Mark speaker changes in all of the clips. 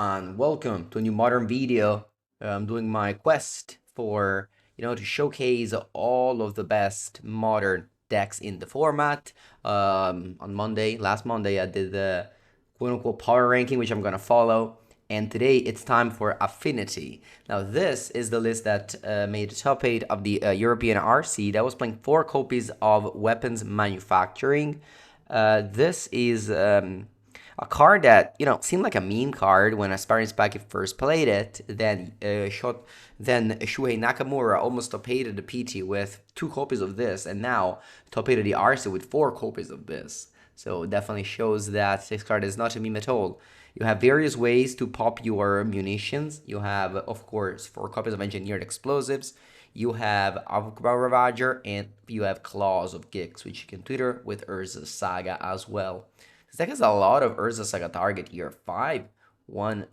Speaker 1: And welcome to a new modern video. I'm doing my quest for, to showcase all of the best modern decks in the format. On Monday, last Monday, I did the quote-unquote power ranking, which I'm gonna follow. And today it's time for Affinity. Now this is the list that made the top 8 of the European RC that was playing 4 copies of Weapons Manufacturing. This is a card that seemed like a meme card when Aspirants Packet first played it. Then Shuhei Nakamura almost top 8 the PT with 2 copies of this, and now top 8 the RC with 4 copies of this. So it definitely shows that this card is not a meme at all. You have various ways to pop your munitions. You have, of course, 4 copies of Engineered Explosives. You have Avukba Ravager, and you have Claws of Gix, which you can tutor with Urza Saga as well. This deck has a lot of Urza Saga target here. 5, 1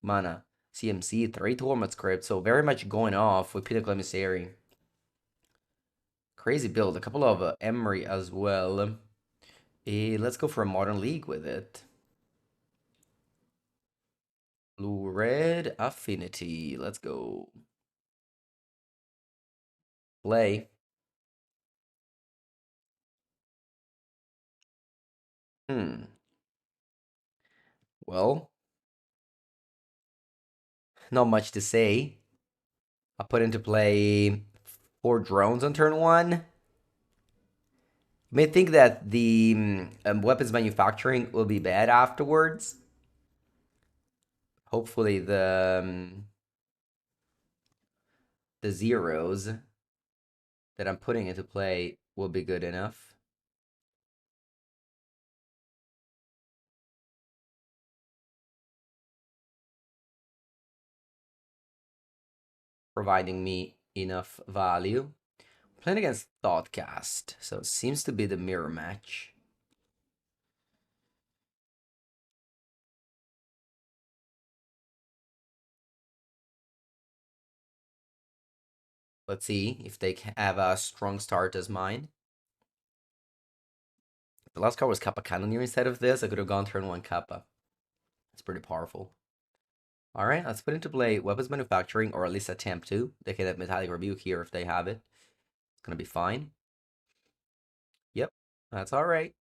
Speaker 1: mana, CMC, 3 Torment Script, so very much going off with Pinnacle Emissary. Crazy build, a couple of Emery as well. Let's go for a Modern League with it. Blue-red Affinity, let's go. Play. Well, not much to say. I put into play 4 drones on turn 1. You may think that the weapons manufacturing will be bad afterwards. Hopefully the zeros that I'm putting into play will be good enough. Providing me enough value. Playing against Thoughtcast, so it seems to be the mirror match. Let's see if they have a strong start as mine. If the last card was Kappa Cannoneer instead of this, I could have gone turn 1 Kappa. It's pretty powerful. Alright, let's put into play Weapons Manufacturing, or at least attempt to. They can have Metallic Rebuke here if they have it. It's gonna be fine. Yep, that's alright.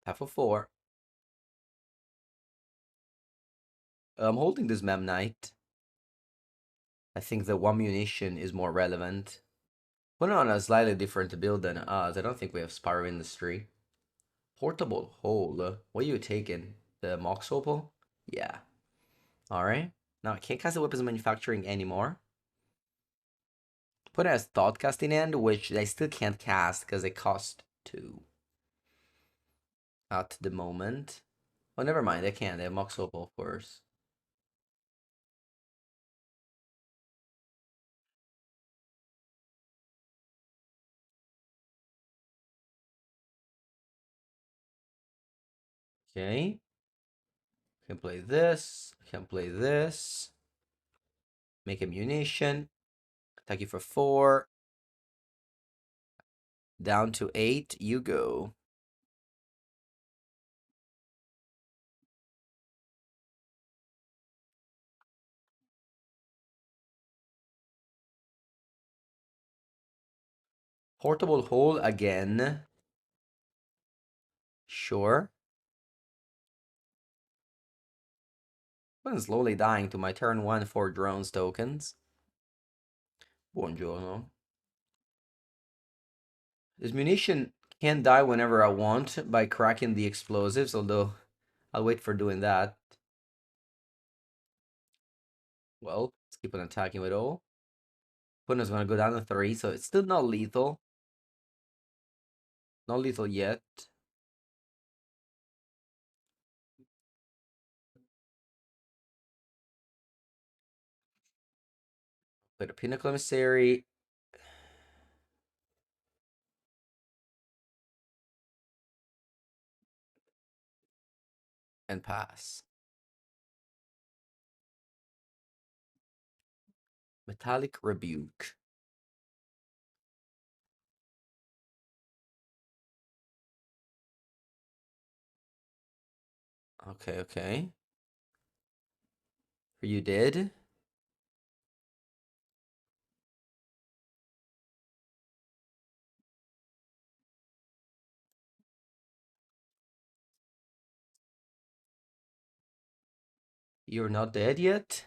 Speaker 1: Half of 4. I'm holding this Mem Knight. I think the 1 munition is more relevant. Put on a slightly different build than us. I don't think we have Spyro Industry. Portable Hole. What are you taking? The Mox Opal? Yeah. Alright. Now I can't cast the Weapons Manufacturing anymore. Put it as Thought Casting End, which I still can't cast because it cost 2. At the moment. Oh, never mind. They can. They have Mox Opal, of course. Okay. Can play this. Can play this. Make a munition. Attack you for 4. Down to 8. You go. Portable Hole again. Sure. I'm slowly dying to my turn 1 for drones tokens. Buongiorno. This munition can die whenever I want by cracking the explosives, although I'll wait for doing that. Well, let's keep on attacking with all. Opponent's gonna go down to 3, so it's still not lethal. Not lethal yet. Play the Pinnacle Emissary. And pass. Metallic Rebuke. Okay, okay. You did? You're not dead yet?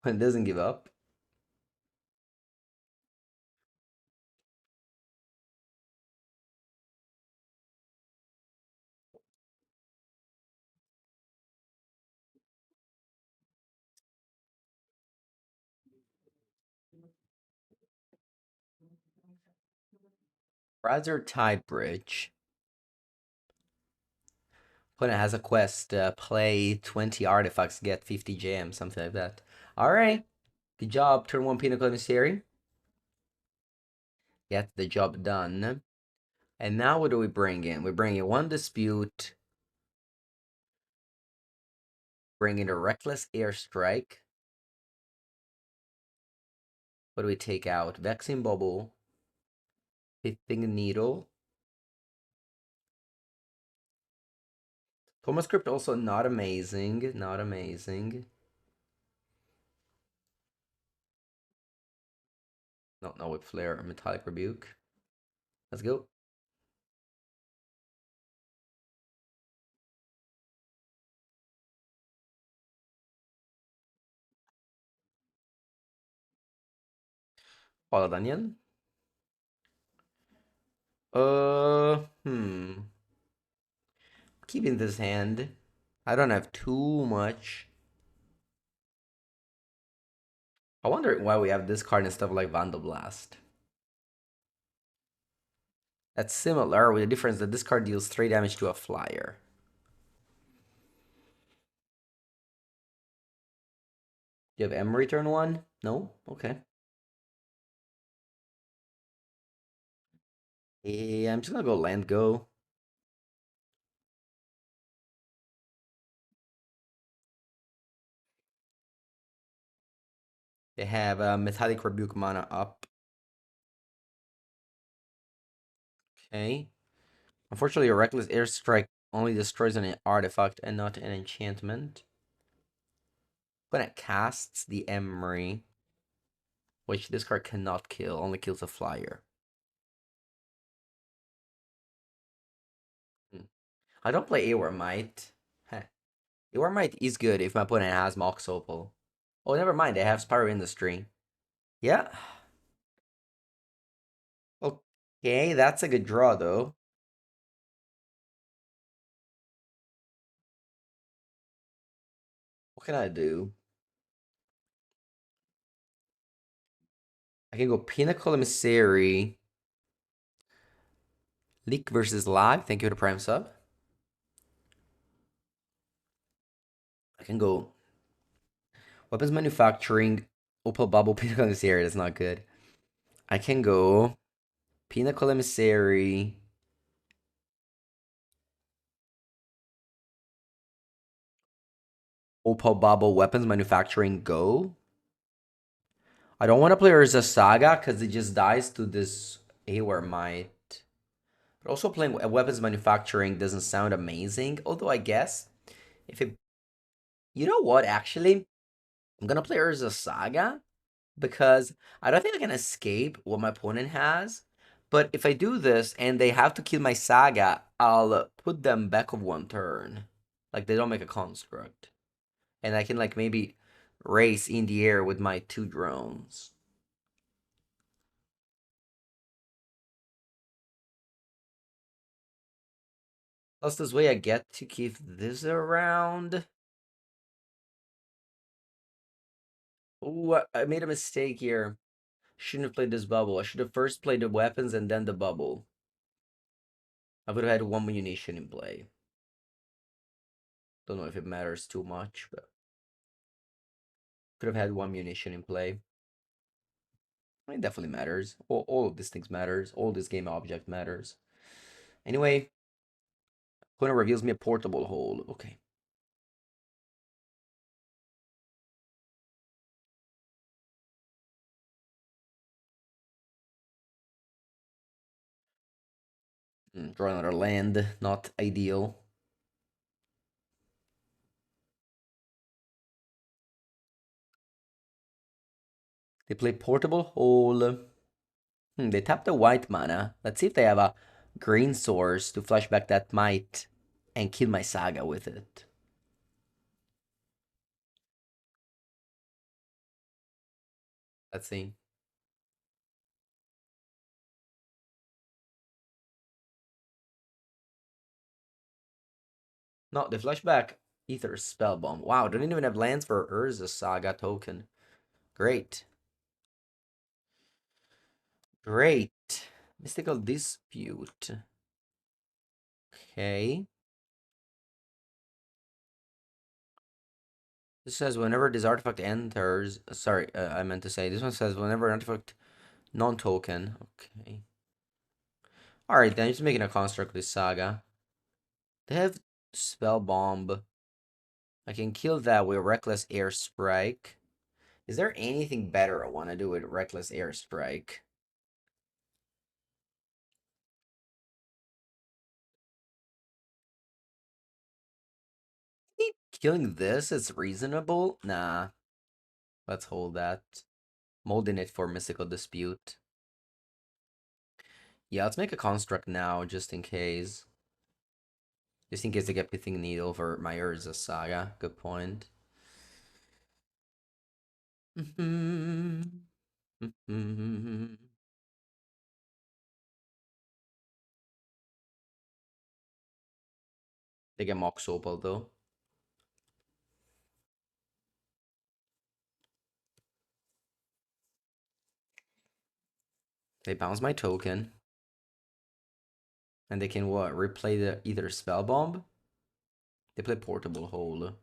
Speaker 1: It doesn't give up. Rather tight bridge. Opponent has a quest, play 20 artifacts, get 50 gems, something like that. Alright. Good job. Turn 1 Pinnacle Emissary. Get the job done. And now what do we bring in? We bring in 1 Dispute. Bring in a Reckless Airstrike. What do we take out? Vexing Bubble. Pithing Needle. Thomas Crypt also not amazing. Not amazing. Not with Flare or Metallic Rebuke. Let's go. Paladanian. Hmm. Keeping this hand. I don't have too much. I wonder why we have this card instead of like Vandal Blast. That's similar with the difference that this card deals 3 damage to a flyer. Do you have Emery turn 1? No? Okay. Yeah, I'm just gonna go land go. They have Metallic Rebuke mana up. Okay. Unfortunately, a Reckless Airstrike only destroys an artifact and not an enchantment. When it casts the Emery, which this card cannot kill, only kills a flyer. Hmm. I don't play Awar Might. Heh. Awar Might is good if my opponent has Mox Opal. Oh, never mind, I have Spyro Industry. Yeah. Okay, that's a good draw, though. What can I do? I can go Pinnacle Emissary. Leak versus Live. Thank you for the Prime sub. I can go Weapons Manufacturing. Opal Bubble Pinnacle Emissary. That's not good. I can go Pinnacle Emissary. Opal Bubble Weapons Manufacturing Go. I don't want to play Urza Saga because it just dies to this Aware Might. But also playing Weapons Manufacturing doesn't sound amazing. Although I guess if it... You know what, actually? I'm gonna play Urza Saga because I don't think I can escape what my opponent has. But if I do this and they have to kill my Saga, I'll put them back of 1 turn. Like they don't make a construct. And I can like maybe race in the air with my 2 drones. Plus this way I get to keep this around. Ooh, I made a mistake here. Shouldn't have played this bubble. I should have first played the weapons and then the bubble. I would have had 1 munition in play. Don't know if it matters too much, but could have had 1 munition in play. I mean, it definitely matters. All of these things matters. All this game object matters. Anyway, opponent reveals me a portable hole. Okay. Draw another land, not ideal. They play Portable Hole. They tap the white mana. Let's see if they have a green source to flashback that might and kill my Saga with it. Let's see. No, they flashback Ether Spellbomb. Wow, they don't even have lands for Urza Saga token. Great. Great. Mystical Dispute. Okay. This says whenever this artifact enters. Sorry, I meant to say this one says whenever an artifact non-token. Okay. All right, then just making a construct with Saga. They have Spell Bomb. I can kill that with Reckless Airstrike. Is there anything better I want to do with Reckless Airstrike? Think killing this is reasonable? Nah, let's hold that. Molding it for Mystical Dispute. Yeah, let's make a construct now, just in case. Just in case I get Pithing Needle for my Urza Saga. Good point. They get Mox Opal though. They bounce my token. And they can what? Replay the either Spell Bomb? They play Portable Hole.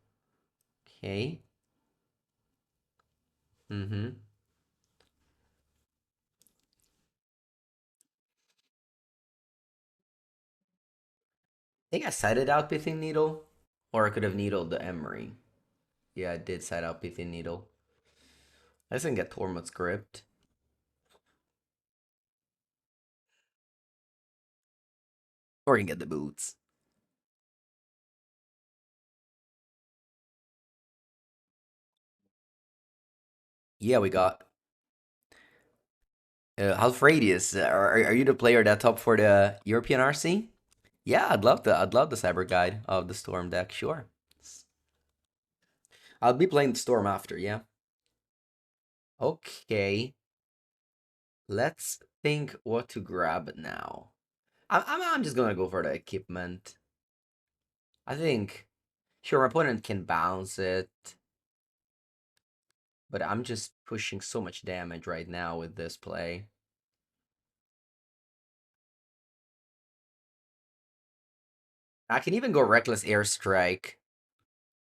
Speaker 1: Okay. Mm-hmm. I think I sided out Pithing Needle. Or I could have needled the Emery. Yeah, I did side out Pithing Needle. I just didn't get Tormod's Script. Or you can get the boots. Yeah, we got Halfradius. Are you the player that top for the European RC? Yeah, I'd love the Cyber Guide of the Storm deck, sure. I'll be playing the Storm after, yeah. Okay. Let's think what to grab now. I'm just gonna go for the equipment. I think sure my opponent can bounce it, but I'm just pushing so much damage right now with this play. I can even go Reckless Airstrike.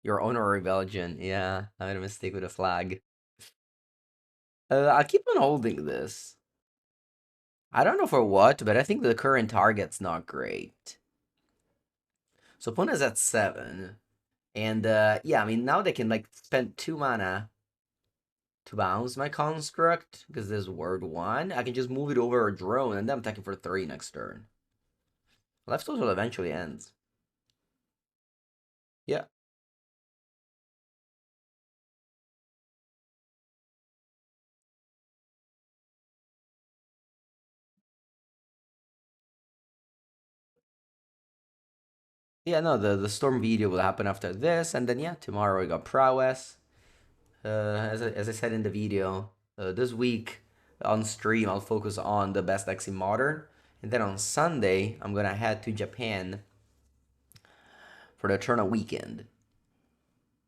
Speaker 1: Your Honor Rebellion. Yeah, I made a mistake with a flag. I'll keep on holding this. I don't know for what, but I think the current target's not great. So opponent's at 7. And yeah, I mean now they can like spend 2 mana to bounce my construct because there's word 1. I can just move it over a drone and then I'm attacking for 3 next turn. Left total eventually ends. Yeah. Yeah, no, the storm video will happen after this, and then yeah, tomorrow we got Prowess. As I said in the video, this week on stream I'll focus on the best decks in Modern, and then on Sunday I'm gonna head to Japan for the Eternal Weekend.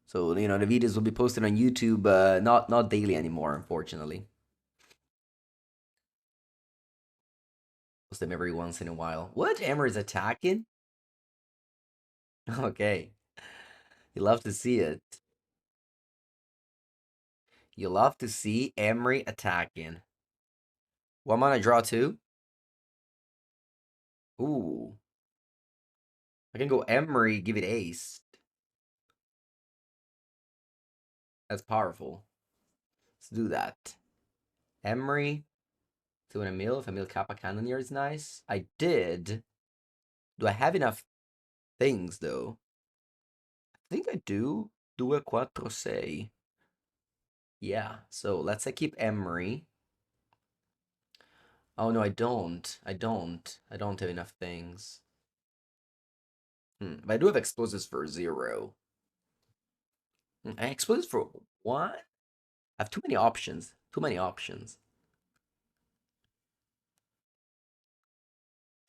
Speaker 1: So you know the videos will be posted on YouTube, not daily anymore, unfortunately. Post them every once in a while. What? Emmer is attacking? Okay, you love to see it. You love to see Emery attacking. One mana draw 2. Ooh, I can go Emery, give it ace. That's powerful. Let's do that. Emery, doing a mill. If a mill Kappa Cannoneer is nice. I did. Do I have enough things though? I think I do. 2, 4, 6. Yeah, so let's say keep Emery. Oh no, I don't. I don't have enough things. But I do have explosives for 0. Explosives for what? I have too many options. Too many options.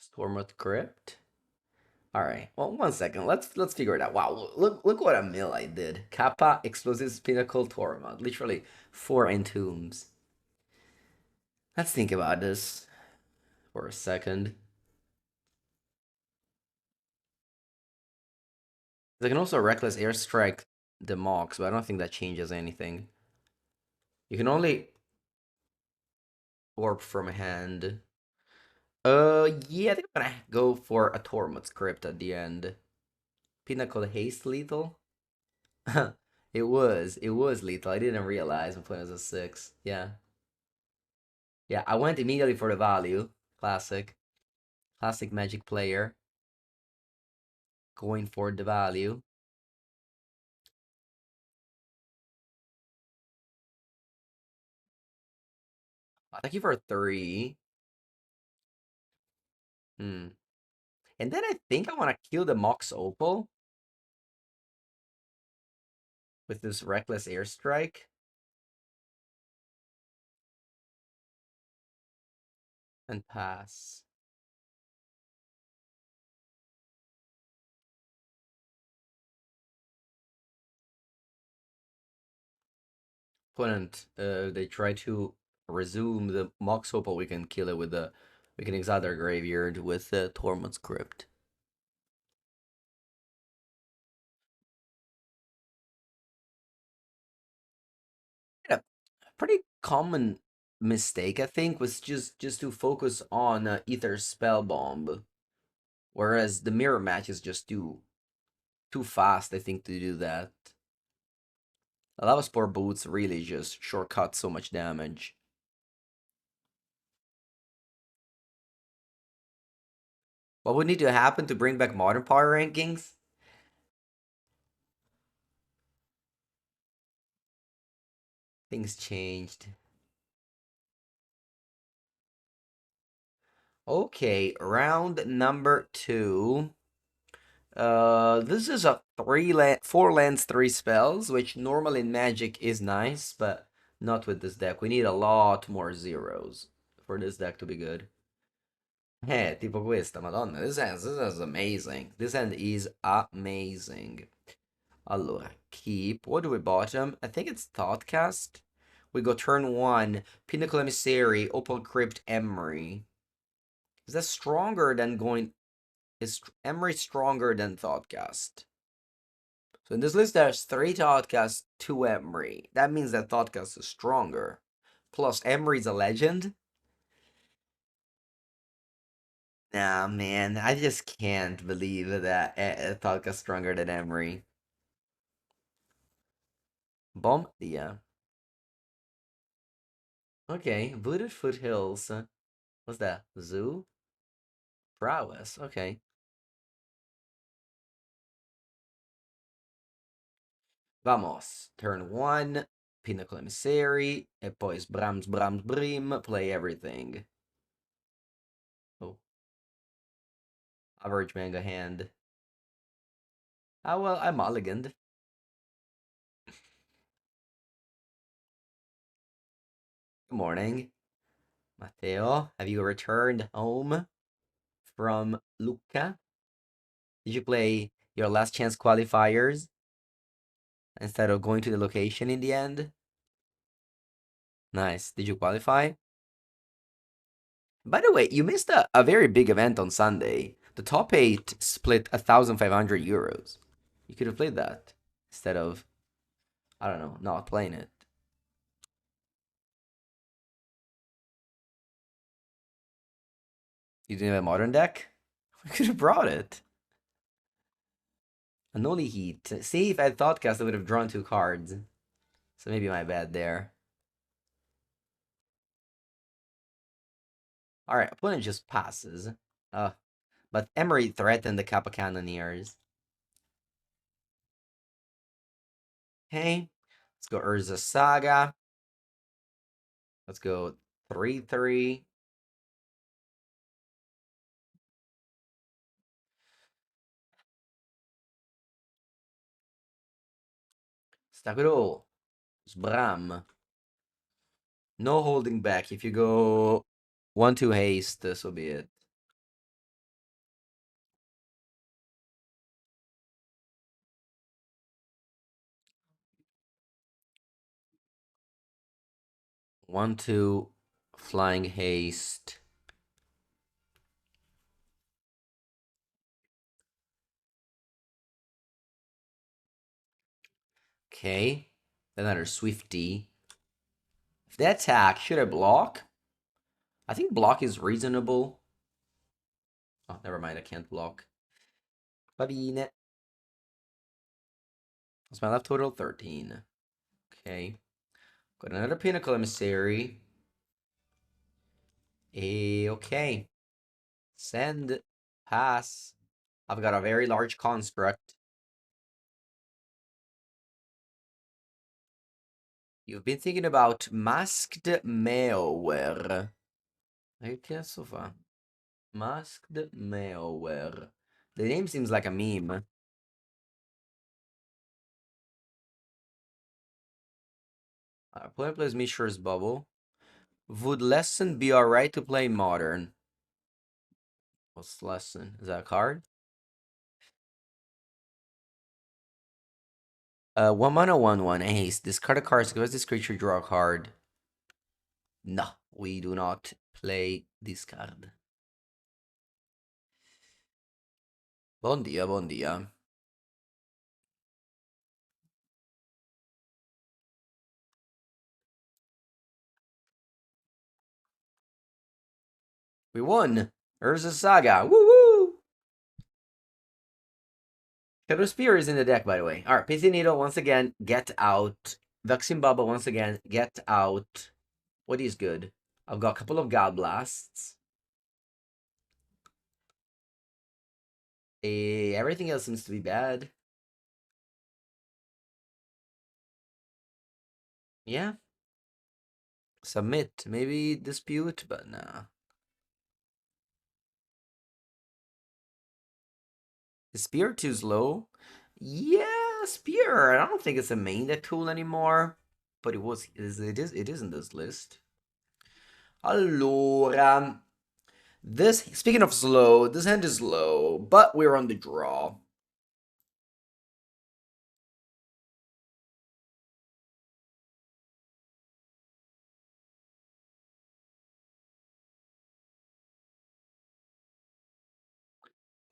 Speaker 1: Stormwood Crypt. All right. Well, 1 second. Let's figure it out. Wow. Look what a mill I did. Kappa, Explosives, Pinnacle, Tormod. Literally 4 entombs. Let's think about this for a second. They can also reckless airstrike the Mox, but I don't think that changes anything. You can only warp from hand. Yeah, I think I'm gonna go for a Tormod script at the end. Pinnacle haste lethal. It was lethal. I didn't realize I'm playing as a 6. Yeah, yeah. I went immediately for the value. Classic Magic player. Going for the value. Thank you for 3. Hmm. And then I think I want to kill the Mox Opal with this reckless airstrike and pass. Opponent, they try to resume the Mox Opal. We can kill it with the. We can exile their graveyard with the Tormund script. Yeah, pretty common mistake I think was just to focus on Ether Spell Bomb, whereas the mirror match is just too fast. I think to do that. Lava Spore boots really just shortcut so much damage. What would need to happen to bring back modern power rankings? Things changed. Okay, round number 2. This is a 4 lands, 3 spells, which normally in Magic is nice, but not with this deck. We need a lot more zeros for this deck to be good. Tipo questa, madonna, this is amazing. This hand is amazing. Allora, keep. What do we bottom? I think it's Thoughtcast. We go turn 1, Pinnacle Emissary, Opal Crypt, Emery. Is that stronger than going... Is Emery stronger than Thoughtcast? So in this list, there's 3 Thoughtcast, 2 Emery. That means that Thoughtcast is stronger. Plus, Emery's a legend. Nah, man, I just can't believe that Thoughtcast is stronger than Emery. Bomb? Yeah. Okay, Wooded Foothills. What's that? Zoo? Prowess. Okay. Vamos. Turn 1. Pinnacle Emissary. E poi Brams Brim. Play everything. Oh. Average manga hand. Ah, well, I mulliganed. Good morning, Matteo. Have you returned home from Lucca? Did you play your last chance qualifiers instead of going to the location in the end? Nice. Did you qualify? By the way, you missed a very big event on Sunday. The top 8 split 1,500 euros. You could have played that instead of, I don't know, not playing it. You didn't have a modern deck? We could have brought it. Anoli Heat. See, if I had Thoughtcast, I would have drawn 2 cards. So maybe my bad there. Alright, opponent just passes. Uh, But Emery threatened the Kappa Cannoneers. Okay, let's go Urza Saga. Let's go 3-3. Stagro. Bram. No holding back. If you go 1-2 haste, this will be it. One, two, flying haste. Okay. Another Swifty. If they attack, should I block? I think block is reasonable. Oh, never mind. I can't block. Babine. What's my left total? 13. Okay. Got another Pinnacle Emissary. Okay. Send. Pass. I've got a very large construct. You've been thinking about masked malware. Okay, so far. Masked malware. The name seems like a meme. Opponent plays Mishra's Bubble. Would Lesson be alright to play Modern? What's Lesson? Is that a card? 1 mana, 1/1 haste. Discard a card, give us this creature, draw a card. No, we do not play this card. Bon dia, bon dia. We won! Urza Saga! Woo woo! Shadow Spear is in the deck, by the way. Alright, Pity Needle, once again, get out. Vaccine Bubble, once again, get out. What is good? I've got a couple of God Blasts. Everything else seems to be bad. Yeah. Submit. Maybe dispute, but nah. Is Spear too slow? Yeah, Spear. I don't think it's a main deck tool anymore. But it is in this list. Allora. This, speaking of slow, this hand is slow, but we're on the draw.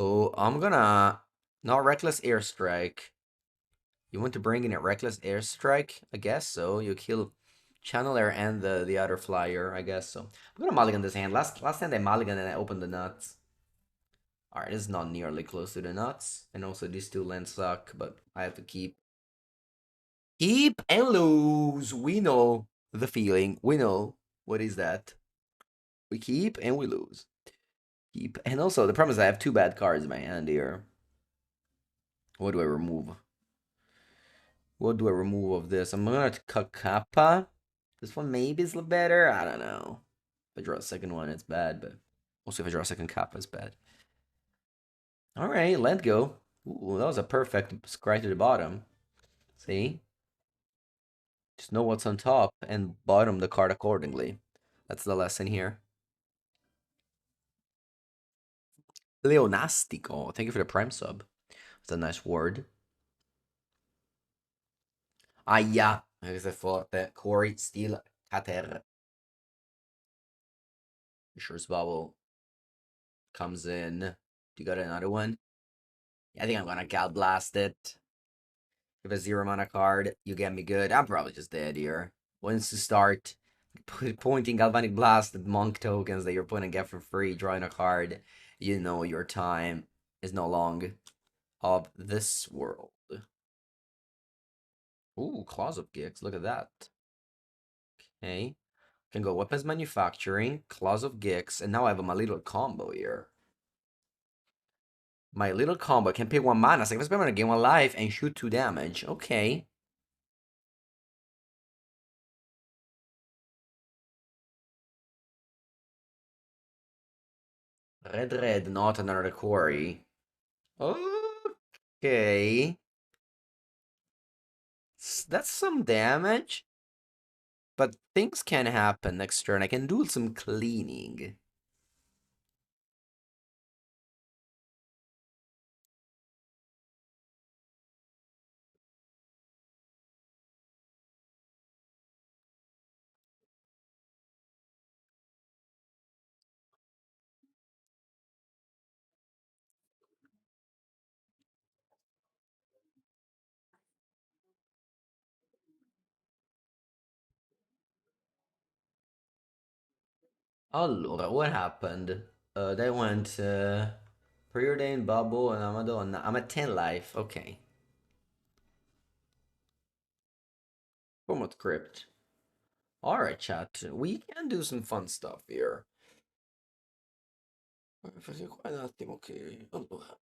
Speaker 1: Oh, I'm gonna not Reckless Airstrike. You want to bring in a Reckless Airstrike? I guess so. You kill Channeler and the other flyer, I guess so. I'm gonna mulligan this hand. Last time I mulligan and I opened the nuts. Alright, this is not nearly close to the nuts. And also these two lands suck, but I have to keep. Keep and lose. We know the feeling. We know what is that. We keep and we lose. Keep. And also the problem is I have two bad cards in my hand here. What do I remove? What do I remove of this? I'm gonna cut Kappa. This one maybe is better. I don't know. If I draw a second one, it's bad, but also if I draw a second Kappa, it's bad. All right, let go. Ooh, that was a perfect scry to the bottom. See? Just know what's on top and bottom the card accordingly. That's the lesson here. Leonastico. Thank you for the prime sub. It's a nice word. Aia. Questa è forte. Corey Steel Cater. Sure Bubble comes in. You got another one? Yeah, I think I'm gonna Cal Blast it. If a 0 mana card, you get me good. I'm probably just dead here. Once you start pointing Galvanic Blast at monk tokens that you're putting get for free, drawing a card, you know your time is no long of this world. Ooh, Claws of Gix, look at that. Okay. Can go Weapons Manufacturing, Claws of Gix, and now I have my little combo here. My little combo can pay 1 mana, sacrifice permanent, gain 1 life, and shoot 2 damage. Okay. Red, red, not another quarry. Okay. That's some damage. But things can happen next turn. I can do some cleaning. Allora, what happened? They went Preordained, Bubble, and Madonna. I'm at 10 life. Okay. Format Crypt. Alright, chat. We can do some fun stuff here. Qua un attimo che... Allora.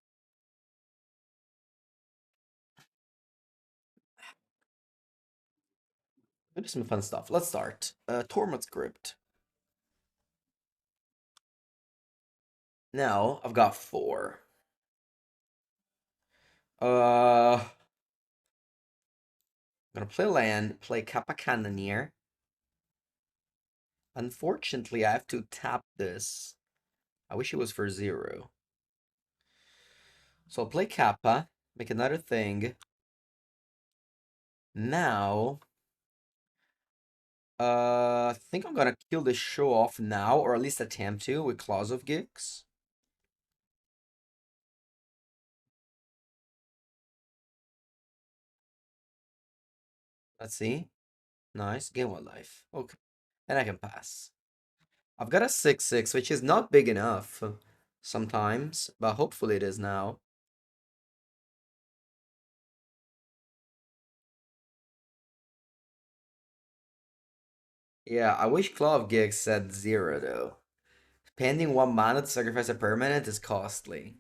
Speaker 1: Do some fun stuff. Let's start. Tormod's Crypt. Now, I've got 4. I'm gonna play land, play Kappa Cannoneer. Unfortunately, I have to tap this. I wish it was for 0. So I'll play Kappa, make another thing. Now, I think I'm gonna kill this show off now, or at least attempt to, with Claws of Gix. Let's see. Nice, gain 1 life. Okay, and I can pass. I've got a 6/6, which is not big enough sometimes, but hopefully it is now. Yeah, I wish Claw of Gix said 0 though. Spending 1 mana to sacrifice a permanent is costly.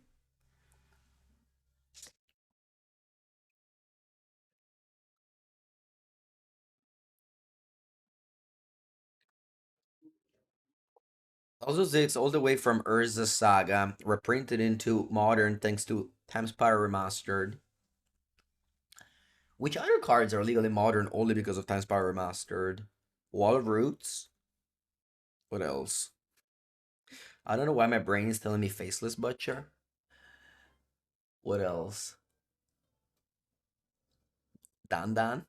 Speaker 1: Also, it's all the way from Urza Saga, reprinted into Modern thanks to Time Spiral Remastered. Which other cards are legally modern only because of Time Spiral Remastered? Wall of Roots? What else? I don't know why my brain is telling me Faceless Butcher. What else? Dan Dan?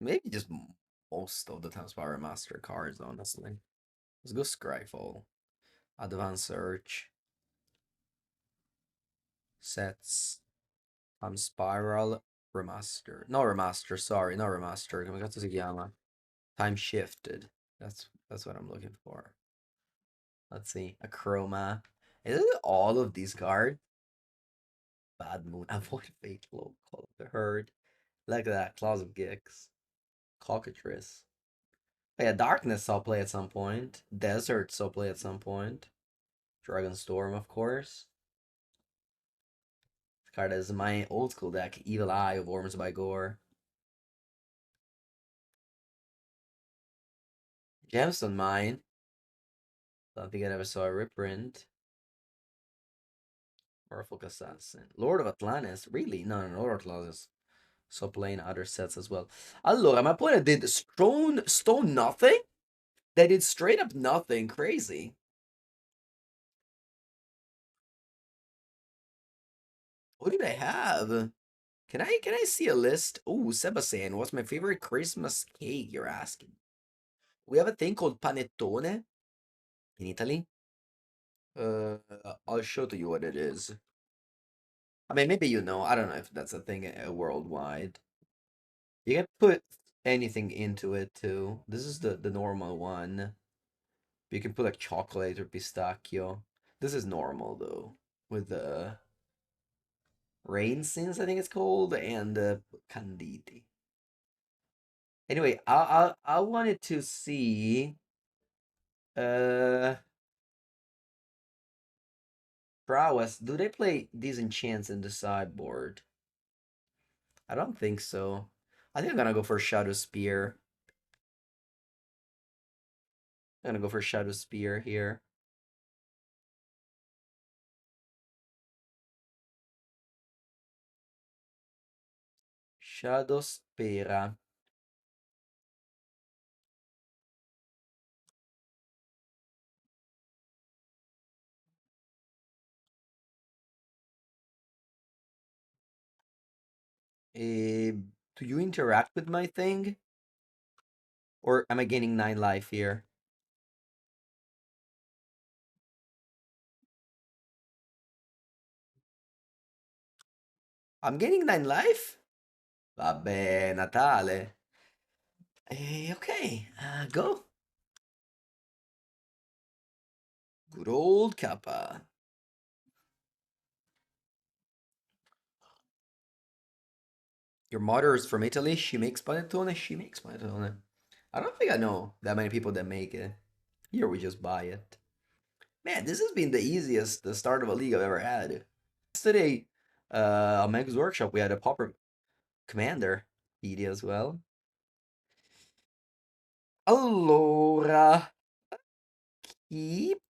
Speaker 1: Maybe just most of the Time Spiral Remastered cards, honestly. Let's go Scryfall. Advanced Search. Sets. Time Spiral Remaster. No remaster, sorry, no remaster. Kamikaze Sugiyama. Time shifted. That's what I'm looking for. Let's see. A chroma. Is it all of these cards? Bad Moon. Avoid Fate Low. Call of the Herd. Look at that. Claws of Gix. Cockatrice. Oh, yeah, Darkness I'll play at some point. Deserts I'll play at some point. Dragon Storm, of course. This card is my old school deck. Evil Eye of Worms by Gore. Gemstone Mine. Don't think I ever saw a reprint. Orphic Assassin. Lord of Atlantis. Really? No, no, Lord of Atlantis. So playing other sets as well. Allora, my opponent did stone nothing? They did straight up nothing. Crazy. What do they have? Can I see a list? Oh, Sebastian, what's my favorite Christmas cake? You're asking. We have a thing called panettone in Italy. I'll show to you what it is. I mean, maybe you know. I don't know if that's a thing worldwide. You can put anything into it too. This is the normal one. You can put like chocolate or pistachio. This is normal though, with the raisins, I think it's called, and the canditi. Anyway, I wanted to see. Uh, Prowess. Do they play Disenchants in the sideboard? I don't think so. I think I'm gonna go for Shadow Spear. I'm gonna go for Shadow Spear here. Shadow Spear. Do you interact with my thing? Or am I gaining 9 life here? I'm gaining 9 life? Vabbè, Natale. Okay, go. Good old Kappa. Your mother is from Italy. She makes panettone. She makes panettone. I don't think I know that many people that make it. Here we just buy it. Man, this has been the easiest the start of a league I've ever had. Yesterday, on Meg's workshop, we had a Pauper Commander VEEDEO as well. Allora, keep.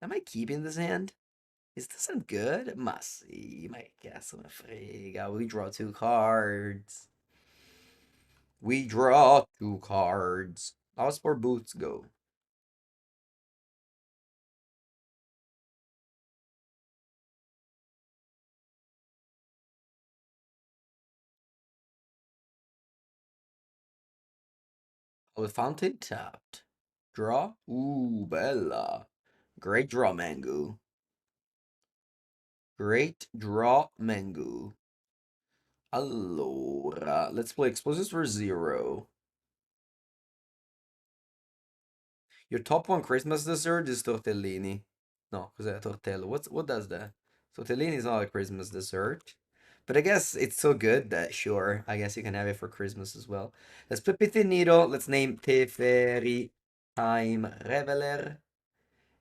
Speaker 1: Am I keeping this hand? Is this hand good? Must see. My guess me frega. We draw 2 cards. We draw 2 cards. How's for boots go? With fountain tapped. Draw. Ooh, bella. Great draw, Mango. Great draw, Mengu. Allora, let's play explosives for 0. Your top 1 Christmas dessert is tortellini. No, cos'è tortello? What does that? Tortellini is not a Christmas dessert. But I guess it's so good that sure, I guess you can have it for Christmas as well. Let's put Pitinido. Let's name Teferi Time Reveler.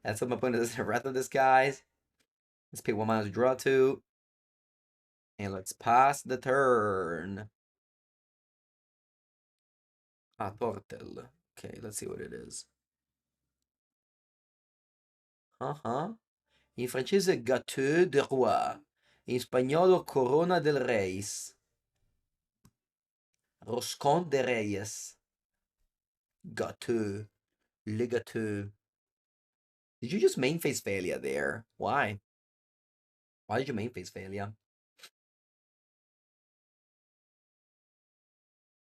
Speaker 1: That's what my opponent does. Wrath of Disguise. Let's pick 1 mana to draw 2. And let's pass the turn. Ah, Tortel. Okay, let's see what it is. Uh-huh. In francese gâteau de roi. In spagnolo corona del reis. Roscon de reyes. Gâteau. Le gâteau. Did you just main phase failure there? Why? Why did you main phase failure?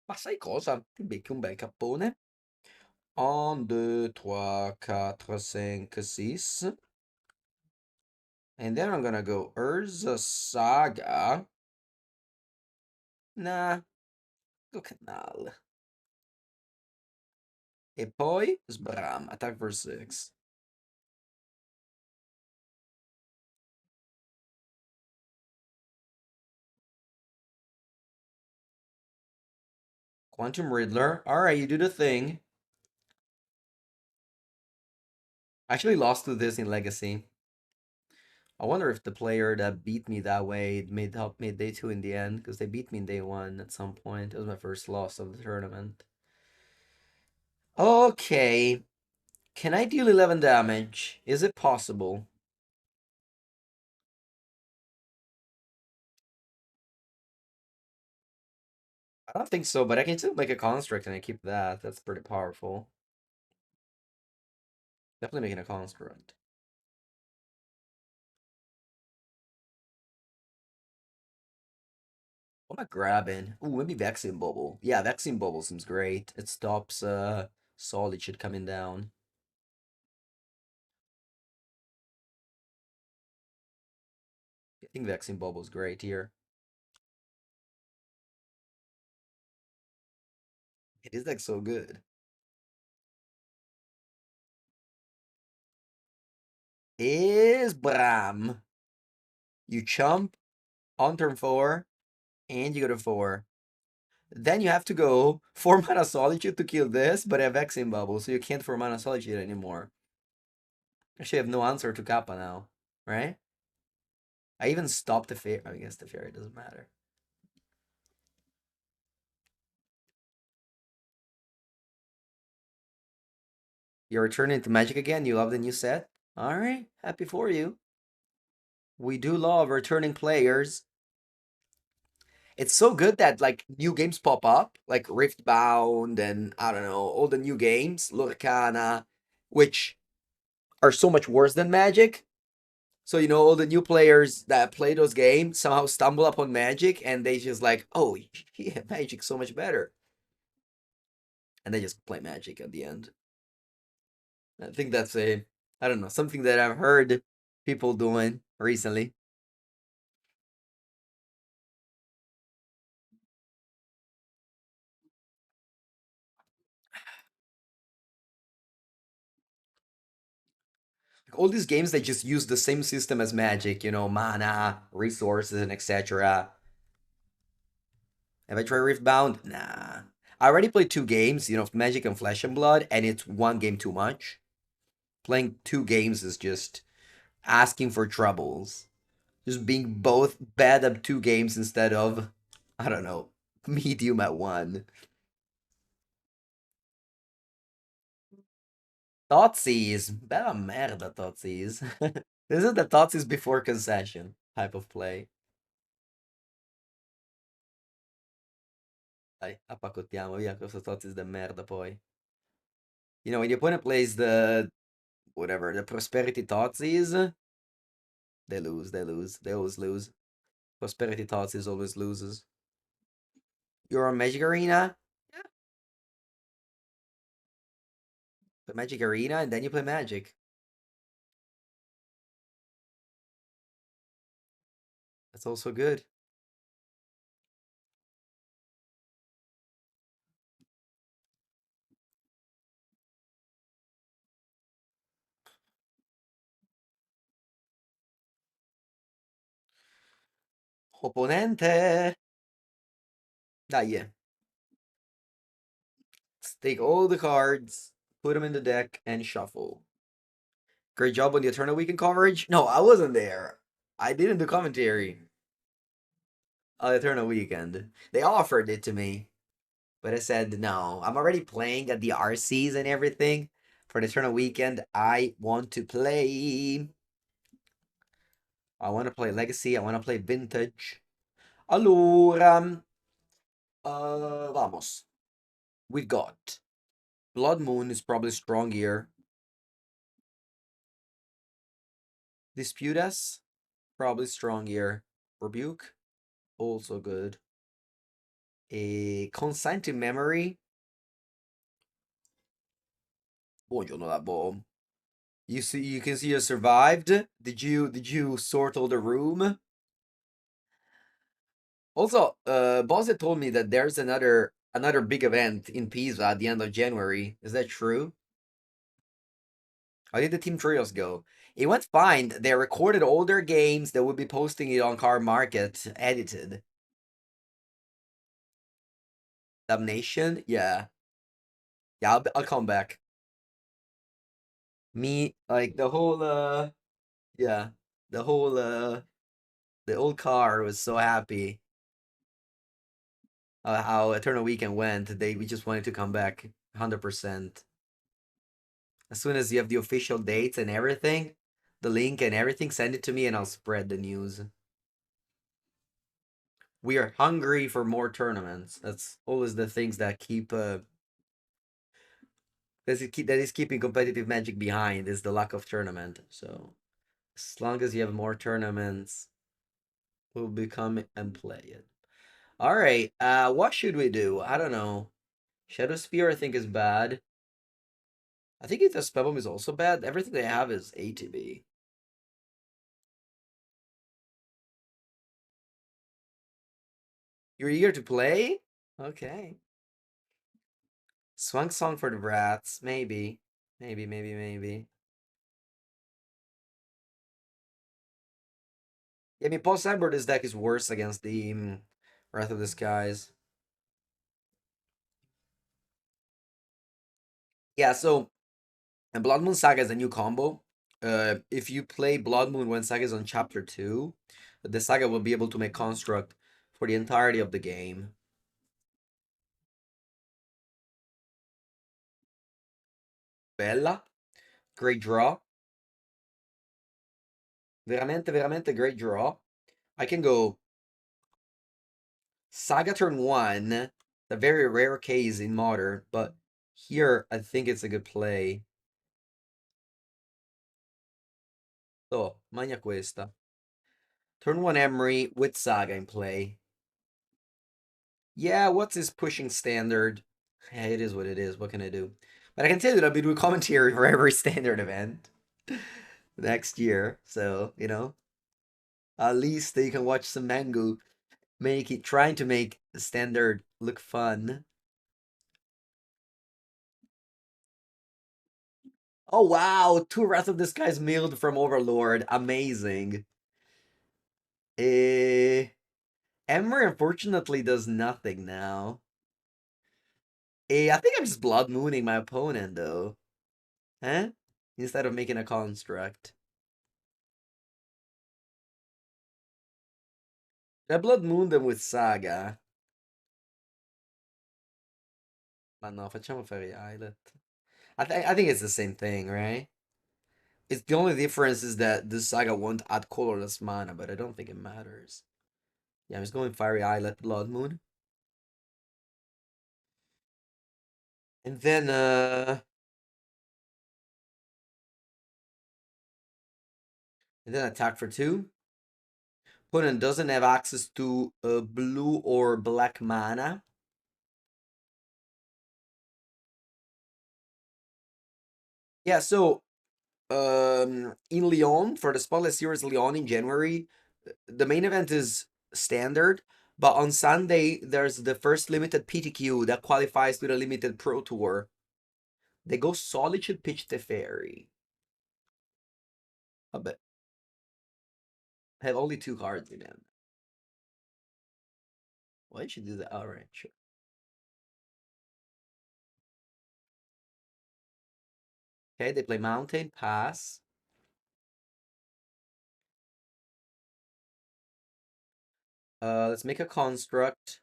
Speaker 1: Ma sai cosa? Ti becchi un bel cappone. 1, 2, 3, 4, 5, 6. And then I'm gonna go Urza Saga. Nah, go Canal. E poi Sbram, attack for 6. Quantum Riddler. Alright, you do the thing. I actually lost to this in Legacy. I wonder if the player that beat me that way made day 2 in the end, because they beat me in day 1 at some point. It was my first loss of the tournament. Okay. Can I deal 11 damage? Is it possible? I don't think so, but I can still make a construct and I keep that. That's pretty powerful. Definitely making a construct. What am I grabbing? Ooh, maybe Vaccine Bubble. Yeah, Vaccine Bubble seems great. It stops Solid shit coming down. I think Vaccine Bubble is great here. It is like so good. Is Bram. You chump on turn 4 and you go to 4. Then you have to go 4 mana Solitude to kill this, but I have Vaccine Bubble, so you can't 4 mana Solitude anymore. Actually, I have no answer to Kappa now, right? I even stopped the fair. I guess the fairy doesn't matter. You're returning to Magic again? You love the new set? Alright, happy for you. We do love returning players. It's so good that like new games pop up, like Riftbound and I don't know, all the new games, Lorcana, which are so much worse than Magic. So you know, all the new players that play those games somehow stumble upon Magic and they just like, oh yeah, Magic's so much better. And they just play Magic at the end. I think that's a I don't know, something that I've heard people doing recently. All these games they just use the same system as Magic, you know, mana, resources, and etc. Have I tried Riftbound? Nah. I already played two games, you know, Magic and Flesh and Blood, and it's one game too much. Playing two games is just asking for troubles. Just being both bad at two games instead of, I don't know, medium at one. Thoughtseize. Bella merda, Thoughtseize. This is the Thoughtseize before concession type of play. Dai, appacottiamo via questo Thoughtseize de merda poi. You know, when your opponent plays the, whatever, the Prosperity Thoughtseize, they lose, they lose, they always lose. Prosperity Thoughtseize always loses. You're on Magic Arena? Yeah. Play Magic Arena and then you play Magic. That's also good. Opponente! Dai, yeah. Let's take all the cards, put them in the deck, and shuffle. Great job on the Eternal Weekend coverage. No, I wasn't there. I didn't do commentary on the Eternal Weekend. They offered it to me, but I said no. I'm already playing at the RCs and everything. For the Eternal Weekend, I want to play. I want to play Legacy. I want to play Vintage. Allora, vamos. We got Blood Moon is probably strong here. Dispute Us, probably strong here. Rebuke, also good. A Consigned to Memory. Buongiorno da bomb. You can see you survived. Did you sort all the room? Also, Boss told me that there's another big event in Pisa at the end of January. Is that true? How did the Team Trios go? It went fine. They recorded all their games. They will be posting it on Card Market, edited. Damnation? Yeah. Yeah, I'll come back. Me, like the whole, yeah, the whole, the old car was so happy how Eternal Weekend went. We just wanted to come back 100%. As soon as you have the official dates and everything, the link and everything, send it to me and I'll spread the news. We are hungry for more tournaments. That's always the things that keep that is keeping competitive Magic behind is the lack of tournament. So as long as you have more tournaments, we'll become and play it. All right. What should we do? I don't know. Shadow Spear, I think, is bad. I think the Spellbomb is also bad. Everything they have is ATB. You're eager to play? Okay. Swung Song for the Brats. Maybe. Maybe. Yeah, I mean, post Cyber, this deck is worse against the Wrath of the Skies. Yeah, so and Blood Moon Saga is a new combo. If you play Blood Moon when Saga is on Chapter 2, the Saga will be able to make construct for the entirety of the game. Bella, great draw. Veramente, veramente great draw. I can go Saga turn 1, a very rare case in Modern, but here I think it's a good play. Oh, magna questa. Turn 1 Emery with Saga in play. Yeah, what's his pushing standard? Yeah, it is what it is. What can I do? But I can tell you that I'll be doing commentary for every standard event next year. So, at least you can watch some Mango trying to make the standard look fun. Oh wow, two Wrath of this guy's milled from Overlord. Amazing. Eh, Emmer unfortunately does nothing now. I think I'm just blood mooning my opponent though. Huh? Instead of making a construct. I blood moon them with Saga. Ma no, facciamo Fairy Islet. I think it's the same thing, right? It's the only difference is that the Saga won't add colorless mana, but I don't think it matters. Yeah, I'm just going Fiery Islet, Blood Moon. And then attack for 2. Opponent doesn't have access to blue or black mana. Yeah, so in Lyon, for the Spotlight Series Lyon in January, the main event is standard, but on Sunday there's the first limited PTQ that qualifies to the limited Pro Tour. They go Solitude Pitch Teferi. I bet. Have only 2 cards in them. Why did you do that? Alright, sure. Okay, they play Mountain, pass. Let's make a construct.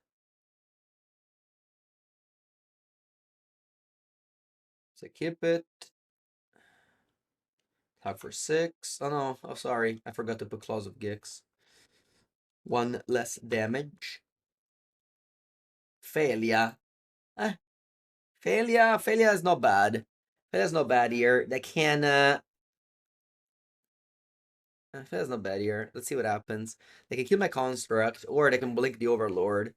Speaker 1: So keep it. Attack for 6. Oh no, oh sorry. I forgot to put Claws of Gix. 1 less damage. Failure. Eh, failure is not bad. Failure's not bad here. They can Failure's not bad here. Let's see what happens. They can kill my construct, or they can blink the Overlord.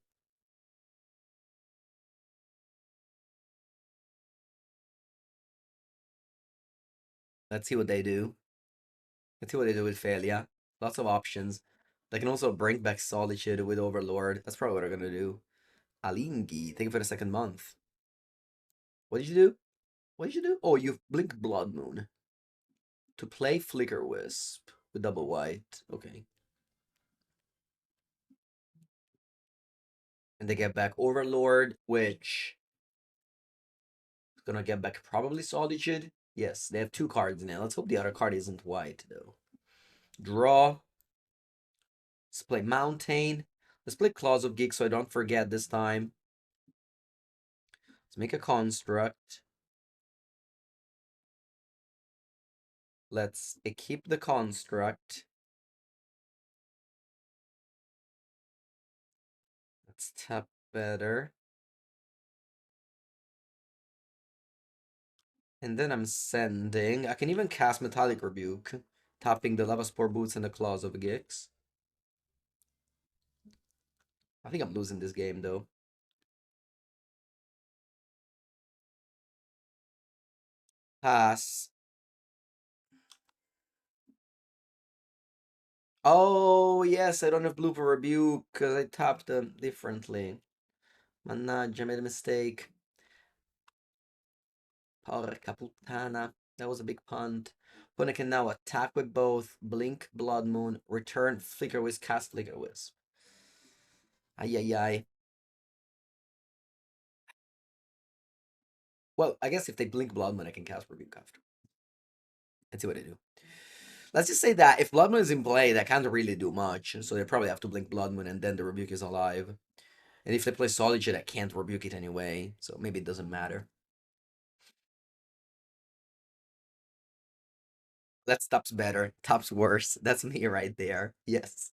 Speaker 1: Let's see what they do. Let's see what they do with Failure. Lots of options. They can also bring back Solitude with Overlord. That's probably what they're gonna do. Alingi, thank you for the 2nd month. What did you do? What did you do? Oh, you've blinked Blood Moon. To play Flicker Wisp with double white. Okay. And they get back Overlord, which is gonna get back probably Solitude. Yes, they have 2 cards now. Let's hope the other card isn't white, though. Draw. Let's play Mountain. Let's play Claws of Geek so I don't forget this time. Let's make a construct. Let's keep the construct. Let's tap better. And then I'm sending. I can even cast Metallic Rebuke, tapping the Lava Spore Boots and the Claws of Gix. I think I'm losing this game though. Pass. Oh, yes, I don't have Blue for Rebuke because I tapped them differently. Mannaggia, I made a mistake. Porca puttana. That was a big punt. Opponent can now attack with both Blink, Blood Moon, return Flicker Wisp, cast Flicker Wisp. Ay, ay, ay. Well, I guess if they Blink Blood Moon, I can cast Rebuke after. Let's see what I do. Let's just say that if Blood Moon is in play, that can't really do much. So they probably have to blink Blood Moon and then the Rebuke is alive. And if they play Solitude, I can't Rebuke it anyway. So maybe it doesn't matter. That stops better. Top's worse. That's me right there. Yes.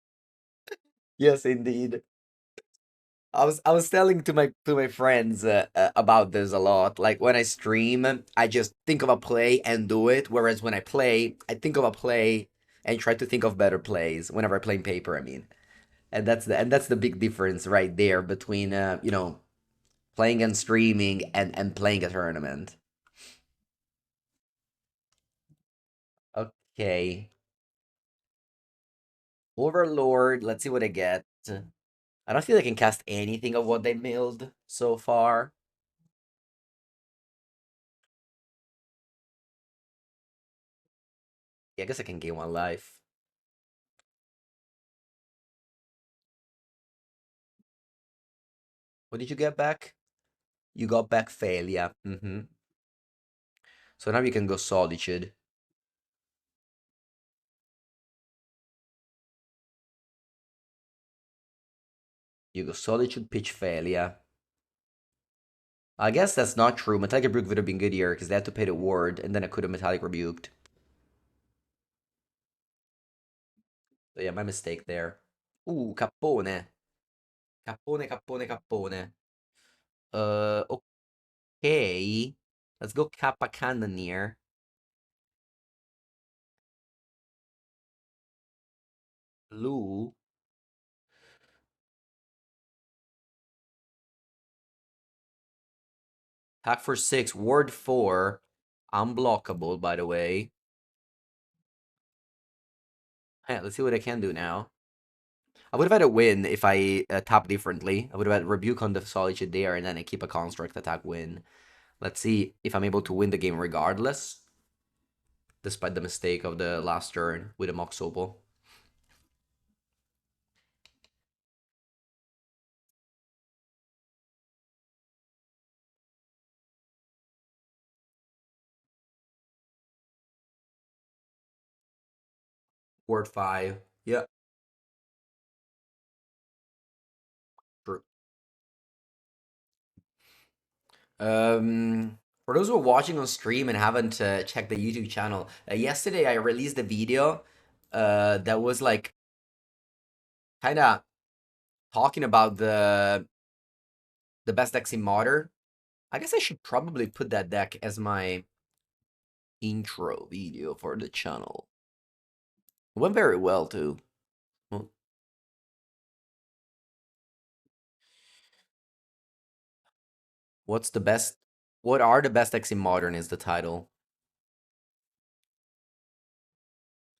Speaker 1: Yes, indeed. I was telling to my friends about this a lot. Like when I stream, I just think of a play and do it. Whereas when I play, I think of a play and try to think of better plays. Whenever I play in paper, I mean, and that's the big difference right there between playing and streaming and playing a tournament. Okay, Overlord. Let's see what I get. I don't feel I can cast anything of what they milled so far. Yeah, I guess I can gain one life. What did you get back? You got back failure. So now you can go Solitude. You go Solitude, pitch failure. I guess that's not true. Metallic Rebuke would have been good here because they had to pay the ward, and then I could have Metallic Rebuked. So yeah, my mistake there. Cappone. Cappone, cappone, cappone. Okay. Let's go Kappa Cannoneer. Blue. Attack for 6, ward 4. Unblockable, by the way. Yeah, let's see what I can do now. I would have had a win if I tap differently. I would have had Rebuke on the Solitude there, and then I keep a Construct attack win. Let's see if I'm able to win the game regardless, despite the mistake of the last turn with a Mox Opal. Ward 5. Yeah, true. For those who are watching on stream and haven't checked the YouTube channel, yesterday I released a video that was like kind of talking about the best decks in Modern. I guess I should probably put that deck as my intro video for the channel. It went very well too. Well, what's the best? What are the best decks in Modern is the title.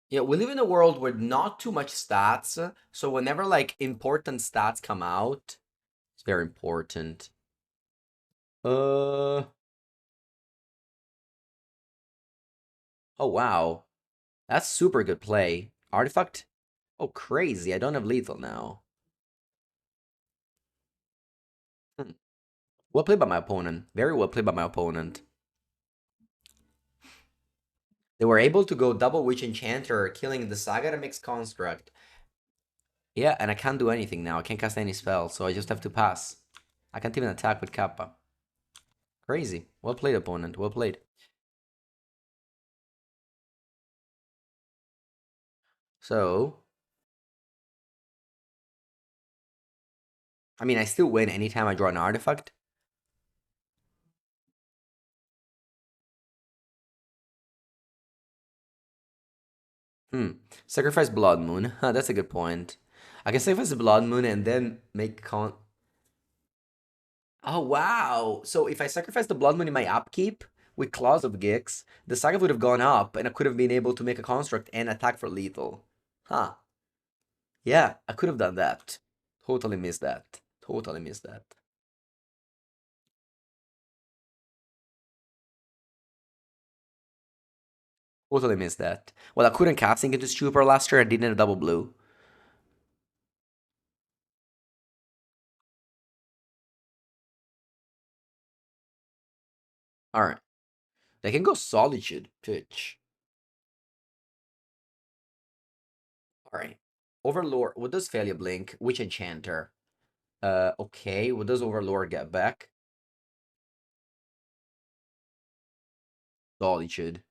Speaker 1: Yeah, we live in a world with not too much stats, so whenever like important stats come out, it's very important. Uh oh wow. That's super good play. Artifact? Oh crazy, I don't have lethal now. Hmm. Well played by my opponent. Very well played by my opponent. They were able to go double Witch Enchanter, killing the Saga to mix construct. Yeah, and I can't do anything now. I can't cast any spell, so I just have to pass. I can't even attack with Kappa. Crazy. Well played, opponent. Well played. So, I mean, I still win anytime I draw an artifact. Hmm. Sacrifice Blood Moon. Huh, that's a good point. I can sacrifice the Blood Moon and then make con. Oh, wow. So if I sacrifice the Blood Moon in my upkeep with Claws of Gix, the Saga would have gone up and I could have been able to make a construct and attack for lethal. Huh. Yeah, I could have done that. Totally missed that. Totally missed that. Totally missed that. Well, I couldn't casting into Stupor last year. I didn't have double blue. All right. They can go Solitude pitch. Alright. Overlord. What does Failure blink? Witch Enchanter. Okay. What does Overlord get back? Solitude.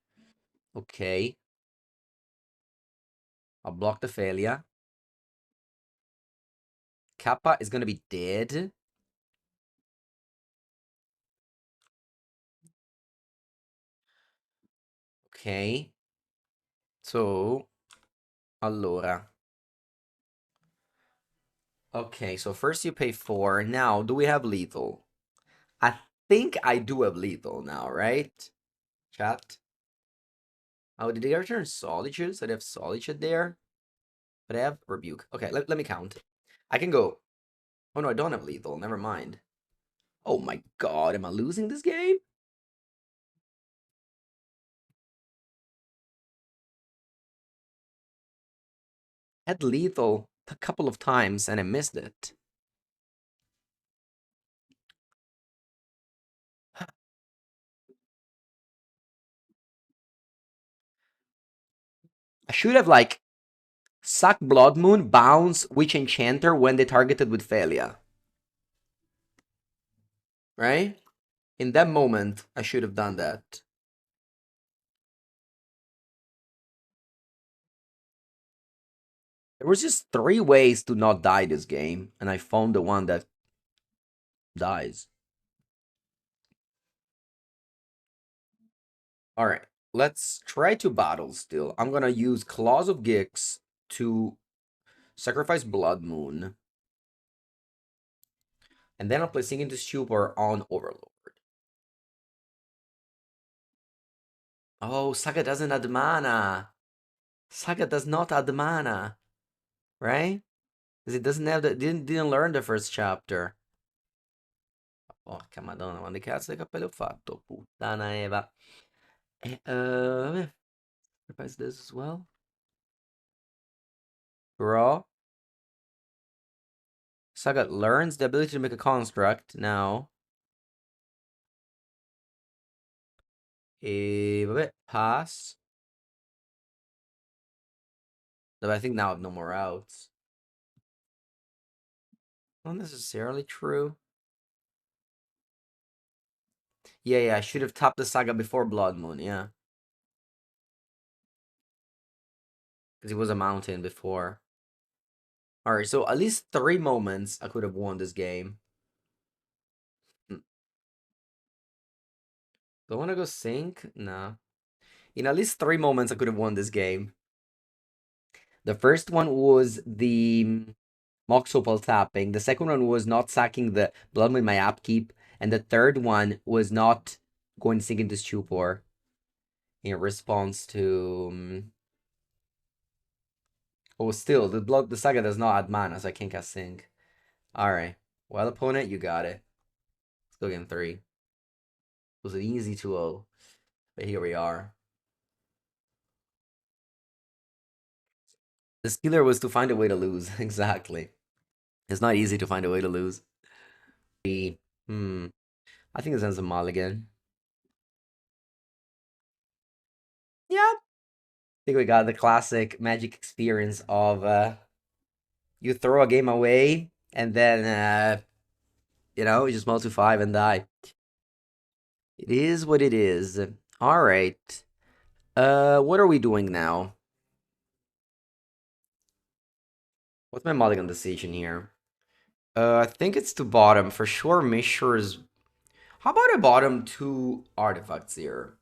Speaker 1: Okay. I'll block the Failure. Kappa is gonna be dead. Ok. So, allora. Okay, so first you pay 4. Now, do we have lethal? I think I do have lethal now, right? Chat. Oh, did they return Solitude? So they have Solitude there? But I have Rebuke. Okay, let me count. I can go. Oh no, I don't have lethal. Never mind. Oh my god, am I losing this game? I had lethal a couple of times and I missed it. I should have like Suck Blood Moon, Bounce, Witch Enchanter when they targeted with Failure. Right? In that moment, I should have done that. There was just 3 ways to not die this game, and I found the one that dies. Alright, let's try to battle still. I'm gonna use Claws of Gix to sacrifice Blood Moon. And then I'll play Sink into Stupor on Overlord. Oh, Saga doesn't add mana. Saga does not add mana. Right? Because it doesn't have the didn't learn the first chapter. Porca madonna, quando cazzo di cappello ho fatto? Puttana Eva. Vabbè. Sacrifice this as well. Draw. Saga learns the ability to make a construct now. Vabbè, pass. But I think now I have no more outs. Not necessarily true. Yeah, I should have tapped the Saga before Blood Moon, yeah. Because it was a mountain before. Alright, so at least 3 moments I could have won this game. Do I want to go Sync? No. In at least 3 moments I could have won this game. The first one was the Mox Opal tapping. The second one was not sacking the Blood with my upkeep. And the third one was not going to Sink into Stupor in response to... Oh, still, the Saga does not add mana, so I can't cast Sync. Alright. Well, opponent, you got it. Let's go game 3. It was an easy 2-0. But here we are. The skiller was to find a way to lose. Exactly. It's not easy to find a way to lose. I think this ends a mulligan. Yeah. I think we got the classic Magic experience of you throw a game away and then you just multi 5 and die. It is what it is. Alright. What are we doing now? What's my mulligan decision here? I think it's to bottom. For sure, Mishra's... How about I bottom 2 artifacts here?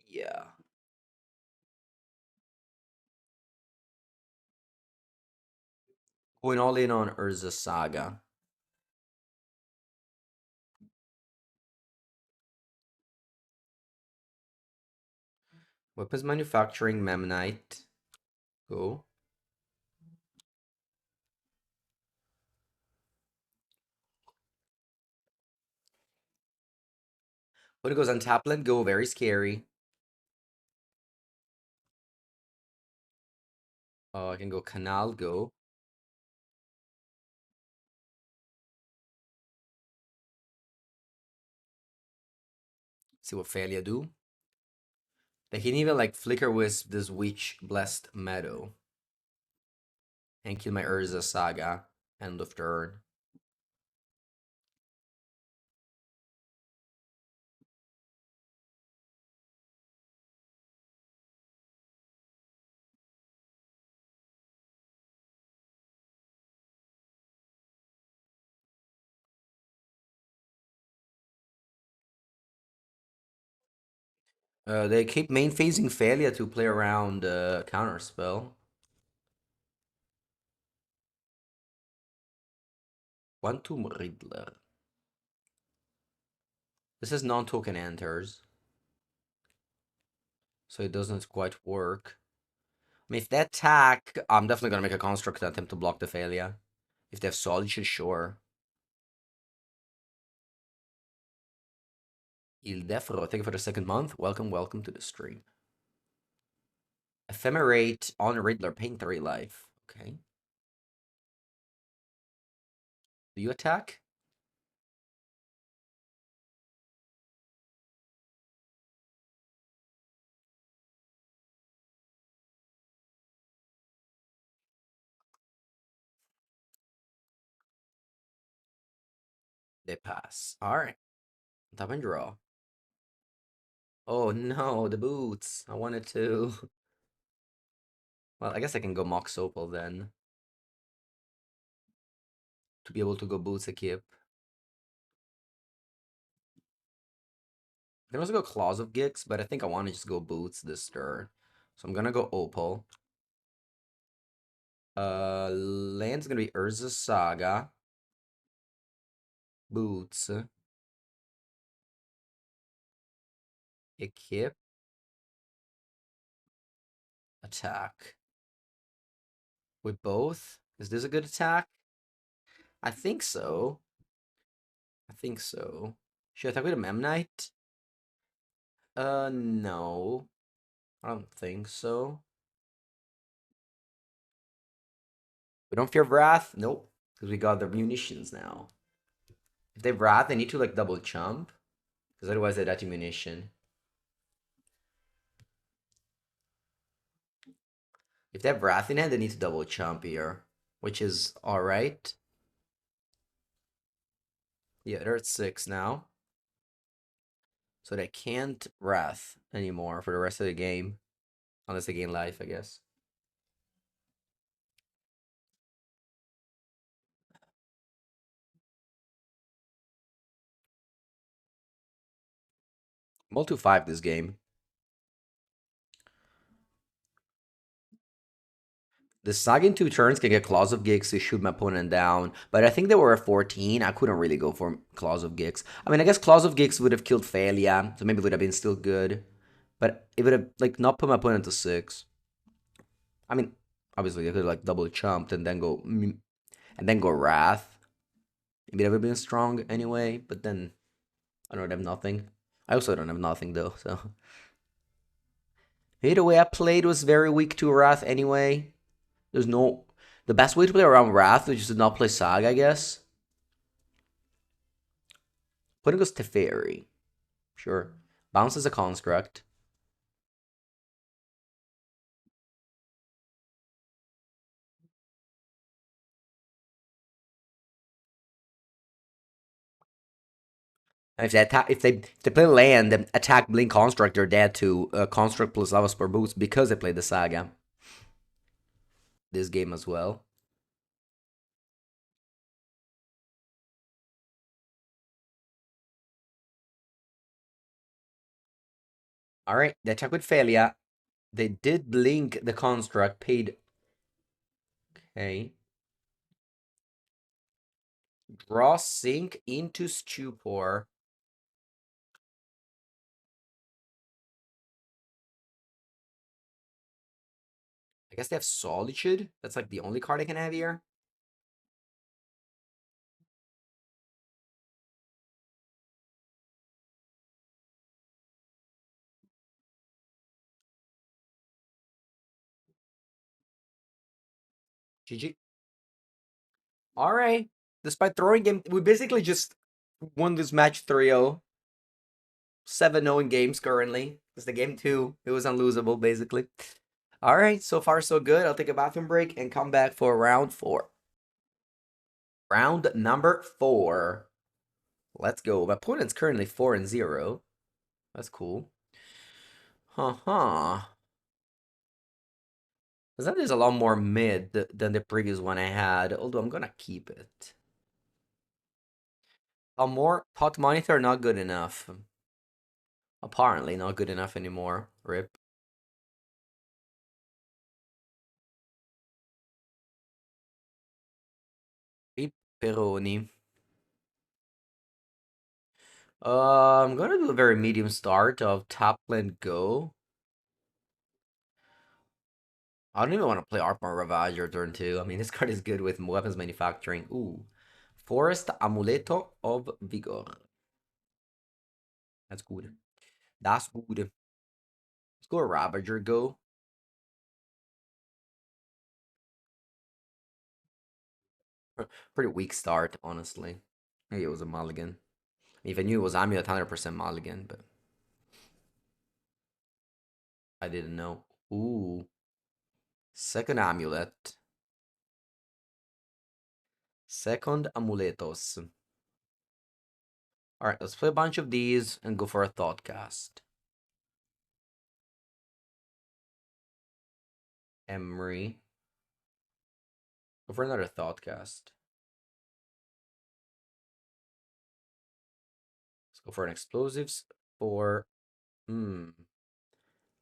Speaker 1: Yeah. Going all in on Urza Saga. Weapons manufacturing, Memnite. Go. When it goes on Tapland, go. Very scary. Oh, I can go Canal, go. See what Failure do. They can even like flicker wisp this witch blessed meadow and kill my Urza Saga. End of turn. They keep main phasing failure to play around counter spell. Quantum Riddler. This is non-token enters, so it doesn't quite work. I mean, if they attack, I'm definitely gonna make a construct attempt to block the failure. If they have solitude, sure. Il Defro, thank you for the second month. Welcome, welcome to the stream. Ephemerate on Riddler, paying 3 life. Okay. Do you attack? They pass. Alright. Tap and draw. Oh no, the boots. I wanted to. Well, I guess I can go Mox Opal then. To be able to go boots a kip. I can also go Claws of Gix, but I think I want to just go boots this turn. So I'm gonna go Opal. Land's gonna be Urza Saga. Boots. A kip. Attack. With both? Is this a good attack? I think so. I think so. Should I attack with a Memnite? No. I don't think so. We don't fear Wrath? Nope. Because we got the munitions now. If they have Wrath, they need to like double jump. Because otherwise they die to munition. If they have Wrath in hand, they need to double jump here. Which is alright. Yeah, they're at 6 now. So they can't Wrath anymore for the rest of the game. Unless they gain life, I guess. I'm all 5 this game. The Saga in 2 turns can get Claws of Gix to shoot my opponent down, but I think they were at 14. I couldn't really go for Claws of Gix. I mean, I guess Claws of Gix would have killed Failure, so maybe it would have been still good. But it would have, like, not put my opponent to 6. I mean, obviously, I could have, like, double jumped and then go Wrath. Maybe that would have been strong anyway, but then I don't have nothing. I also don't have nothing, though, so. Hey, the way I played was very weak to Wrath anyway. There's no... The best way to play around Wrath is just to not play Saga, I guess. Putting goes Teferi. Sure. Bounce is a construct. And if they play land and attack Blink Construct, they're dead to Construct plus Lava Spore boost because they played the Saga. This game as well. Alright, they attack with failure. They did blink the construct, paid. Okay. Draw Sink into Stupor. I guess they have Solitude. That's like the only card I can have here. GG. Alright. Despite throwing game, we basically just won this match 3-0. 7-0 in games currently. Because the game 2, it was unlosable, basically. All right, so far so good. I'll take a bathroom break and come back for round 4. Round number 4. Let's go. My opponent's currently 4-0. That's cool. Huh. Because there's a lot more mid than the previous one I had, although I'm gonna keep it. A more pot monitor, not good enough. Apparently not good enough anymore. Rip. Pepperoni. I'm gonna do a very medium start of Topland Go. I don't even want to play Armor Ravager turn 2. I mean, this card is good with weapons manufacturing. Ooh. Forest Amuleto of Vigor. That's good. That's good. Let's go Ravager Go. Pretty weak start, honestly. Maybe it was a mulligan. If I knew it was Amulet, 100% mulligan, but I didn't know. Ooh. Second Amulet. Second Amuletos. Alright, let's play a bunch of these and go for a Thoughtcast. Emery. Go for another Thoughtcast. Let's go for an Explosives for...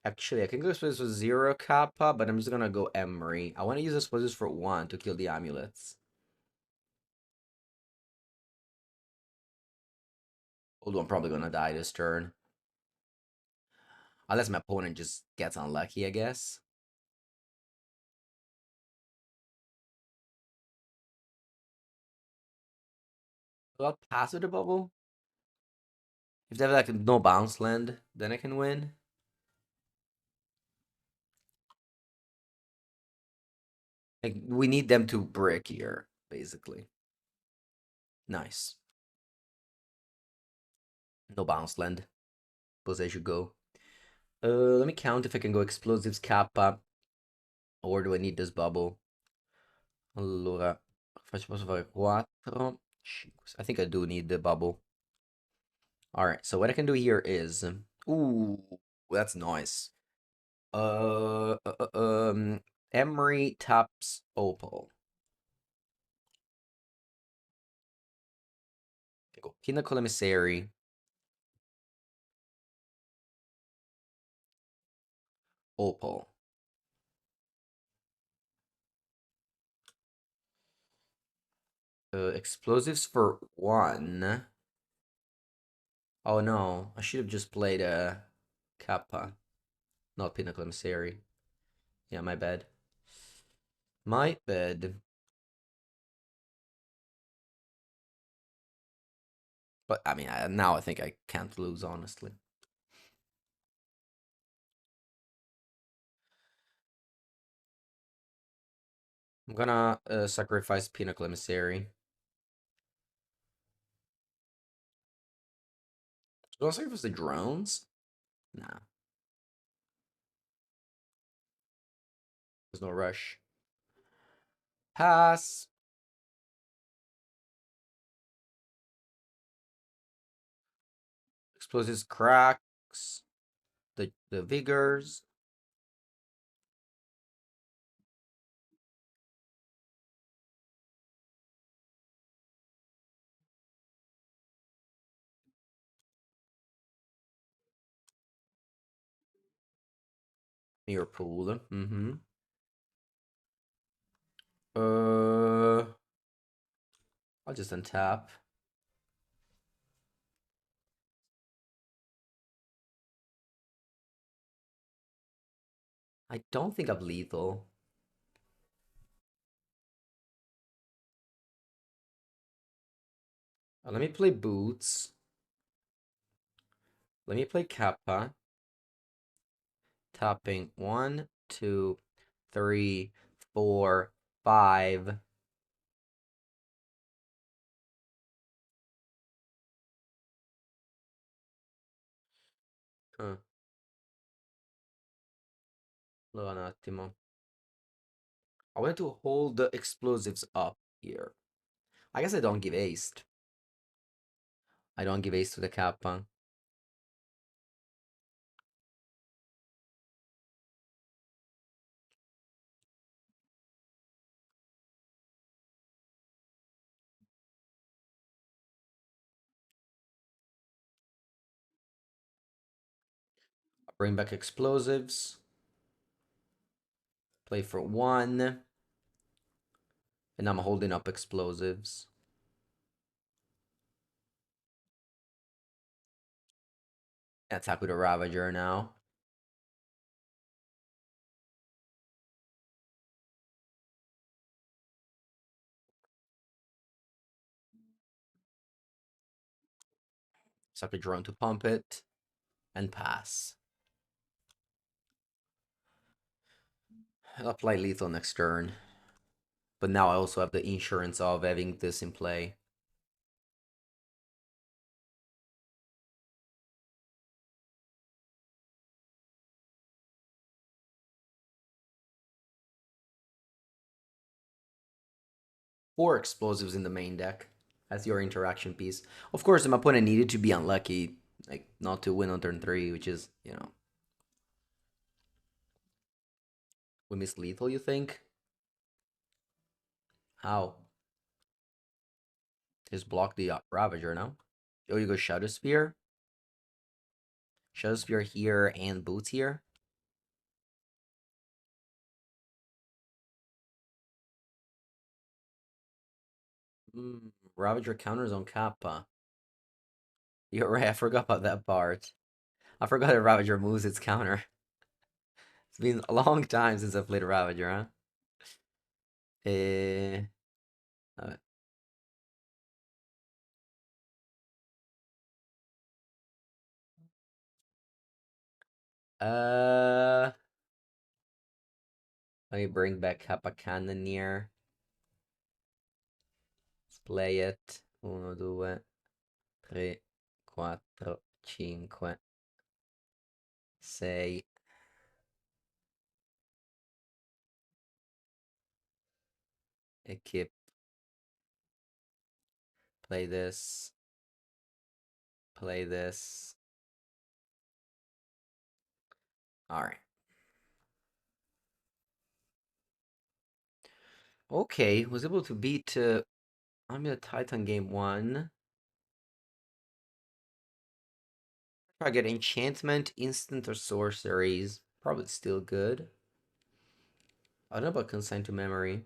Speaker 1: Actually, I can go Explosives for 0 Kappa, but I'm just gonna go Emery. I want to use Explosives for 1 to kill the Amulets. Although I'm probably gonna die this turn. Unless my opponent just gets unlucky, I guess. I'll pass with the bubble. If they have like no bounce land, then I can win. Like we need them to brick here, basically. Nice. No bounce land. Suppose they should go. Let me count if I can go explosives kappa. Or do I need this bubble? Allora, posso fare 4, 5. I think I do need the bubble. Alright, so what I can do here is... Ooh, that's nice. Emery taps Opal. Okay, go Pinnacle Emissary. Opal. Explosives for 1. Oh no, I should have just played a Kappa, not Pinnacle Emissary. Yeah, my bad. My bad. But I mean, now I think I can't lose, honestly. I'm gonna sacrifice Pinnacle Emissary. Do I sacrifice the drones? Nah, there's no rush. Pass. Explosives cracks. The vigors. Mirror pool. Uh, I'll just untap. I don't think I'm lethal. Let me play boots. Let me play Kappa. Tapping 1, 2, 3, 4, 5. Allora, un attimo. I want to hold the explosives up here. I guess I don't give haste. I don't give haste to the Kappa. I bring back explosives. Play for 1. And I'm holding up explosives. Attack with a Ravager now. Suck a drone to pump it. And pass. I'll apply lethal next turn. But now I also have the insurance of having this in play. Four explosives in the main deck as your interaction piece. Of course, my opponent needed to be unlucky, like not to win on turn 3, which is, you know. We miss lethal, you think? How? Just block the Ravager, no? Oh, you go Shadow Spear? Shadow Spear here and Boots here? Ravager counters on Kappa. You're right, I forgot about that part. I forgot that Ravager moves its counter. It's been a long time since I played Ravager, huh? Eh, uh, uh, let me bring back Kappa Cannoneer. Let's play it. 1, 2, 3, 4, 5, 6. Equip. Play this. Play this. Alright. Okay, was able to beat Amulet Titan game 1. Try get enchantment, instant, or sorceries. Probably still good. I don't know about consign to memory.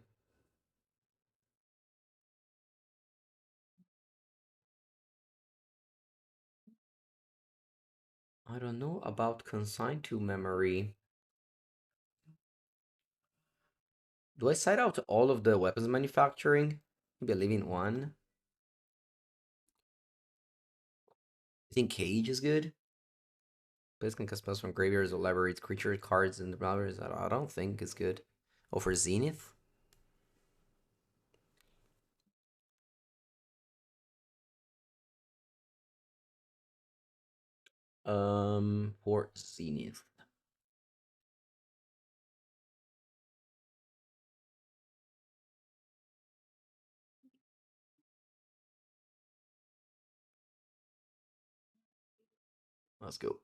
Speaker 1: I don't know about consign to memory. Do I side out all of the weapons manufacturing? Maybe leaving one. I think Cage is good. Place can cast spells from graveyards or libraries, creature cards, and the libraries. I don't think it's good. Oh, for Zenith? For Zenith. Let's go.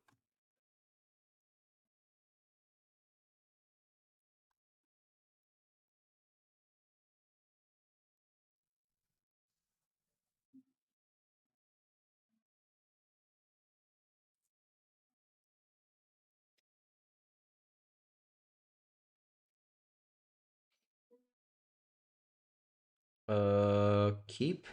Speaker 1: Keep.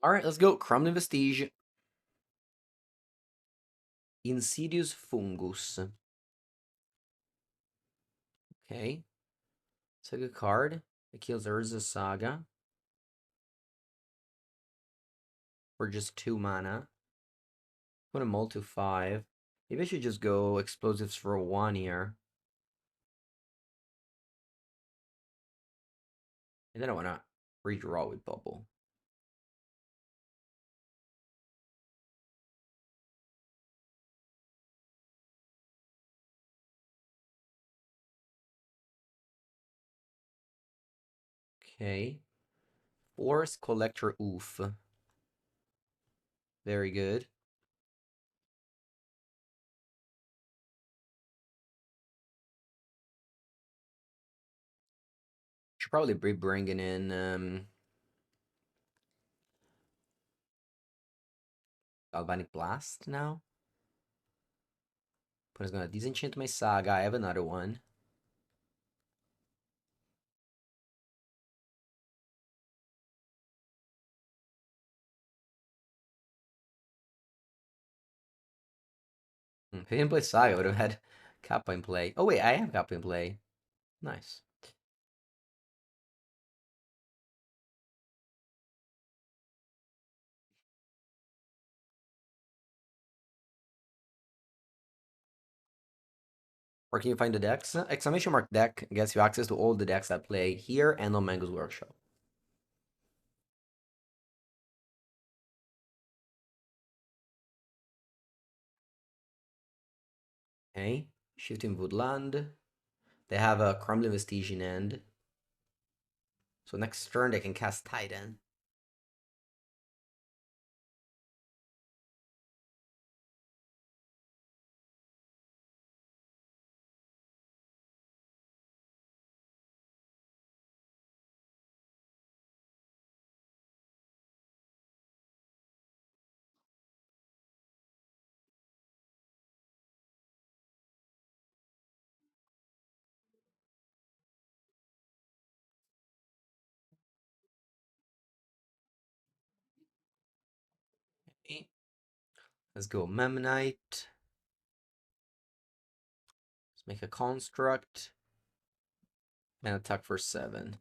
Speaker 1: All right, let's go. Crumbling Vestige. Insidious Fungus. Okay. It's a good card. It kills Urza Saga. for just 2 mana. Put them all to 5. Maybe I should just go explosives for 1 here. And then I want to redraw with bubble. Okay. Forest Collector Oof. Very good. Should probably be bringing in Galvanic Blast now. But it's gonna disenchant my Saga. I have another one. If I didn't play Saga, I would have had Kappa in play. Oh wait, I have Kappa in play. Nice. Where can you find the decks? Exclamation mark deck gets you access to all the decks that play here and on Mango's Workshop. Okay, Shifting Woodland. They have a Crumbling Vestige in end. So next turn they can cast Titan. Okay. Let's go Memnite. Let's make a construct. And attack for 7.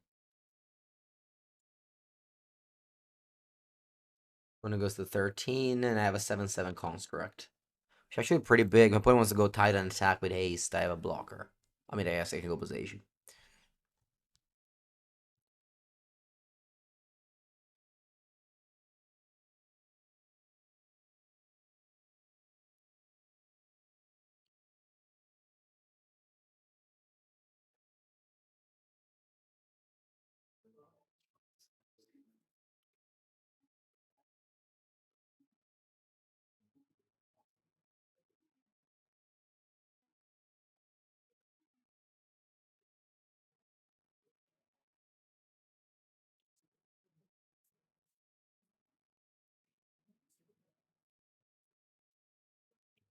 Speaker 1: When it goes to 13, and I have a 7/7 construct. Which is actually pretty big. My opponent wants to go Titan attack with haste. I have a blocker. I mean, I guess I can go position.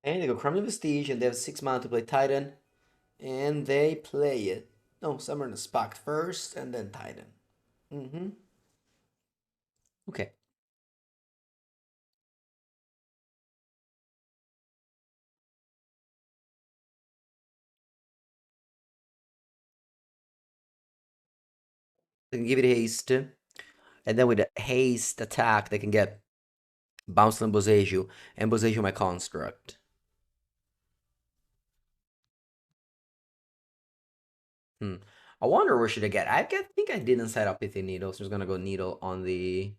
Speaker 1: And they go Crumbling Vestige, and they have 6 mana to play Titan. And they play it. No, Summon the Spact first, and then Titan. Mm-hmm. Okay. They can give it haste. And then with a haste attack, they can get Bounce on Boseiju, and Boseiju my construct. Hmm. I wonder where should I get? think I didn't set up Pithy Needle, so I'm just gonna go Needle on the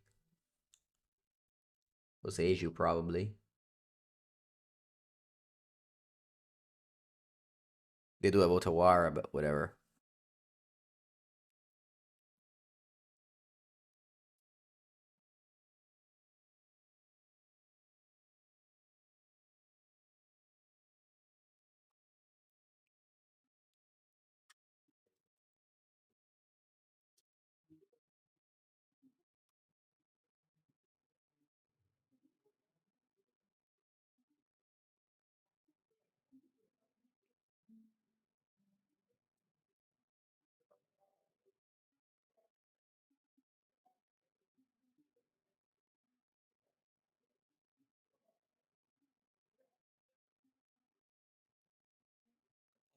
Speaker 1: Boseiju probably. They do have Otawara, but whatever.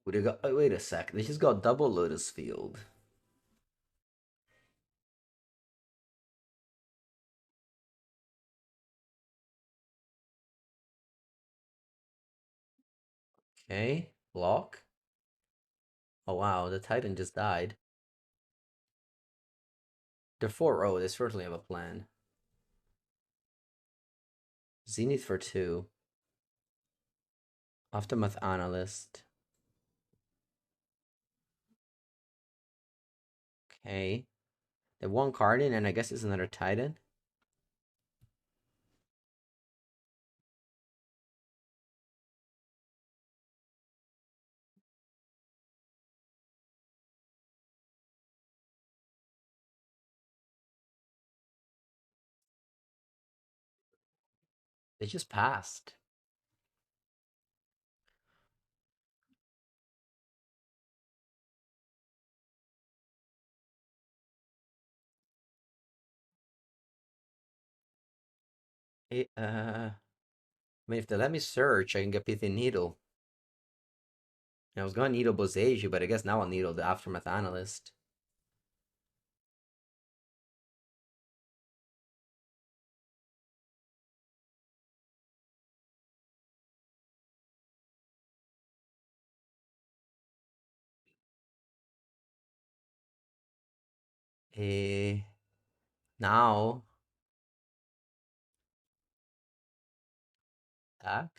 Speaker 1: Would have got? Oh, wait a sec. They just got double Lotus Field. Okay, block. Oh wow, the Titan just died. They're 4-0, they certainly have a plan. Zenith for 2. Aftermath Analyst. Okay. They have one card in, and I guess it's another Titan. They just passed. I mean, if they let me search, I can get Pithy Needle. I was going to needle Boseiju, but I guess now I'll needle the Aftermath Analyst. Eh, now, attack.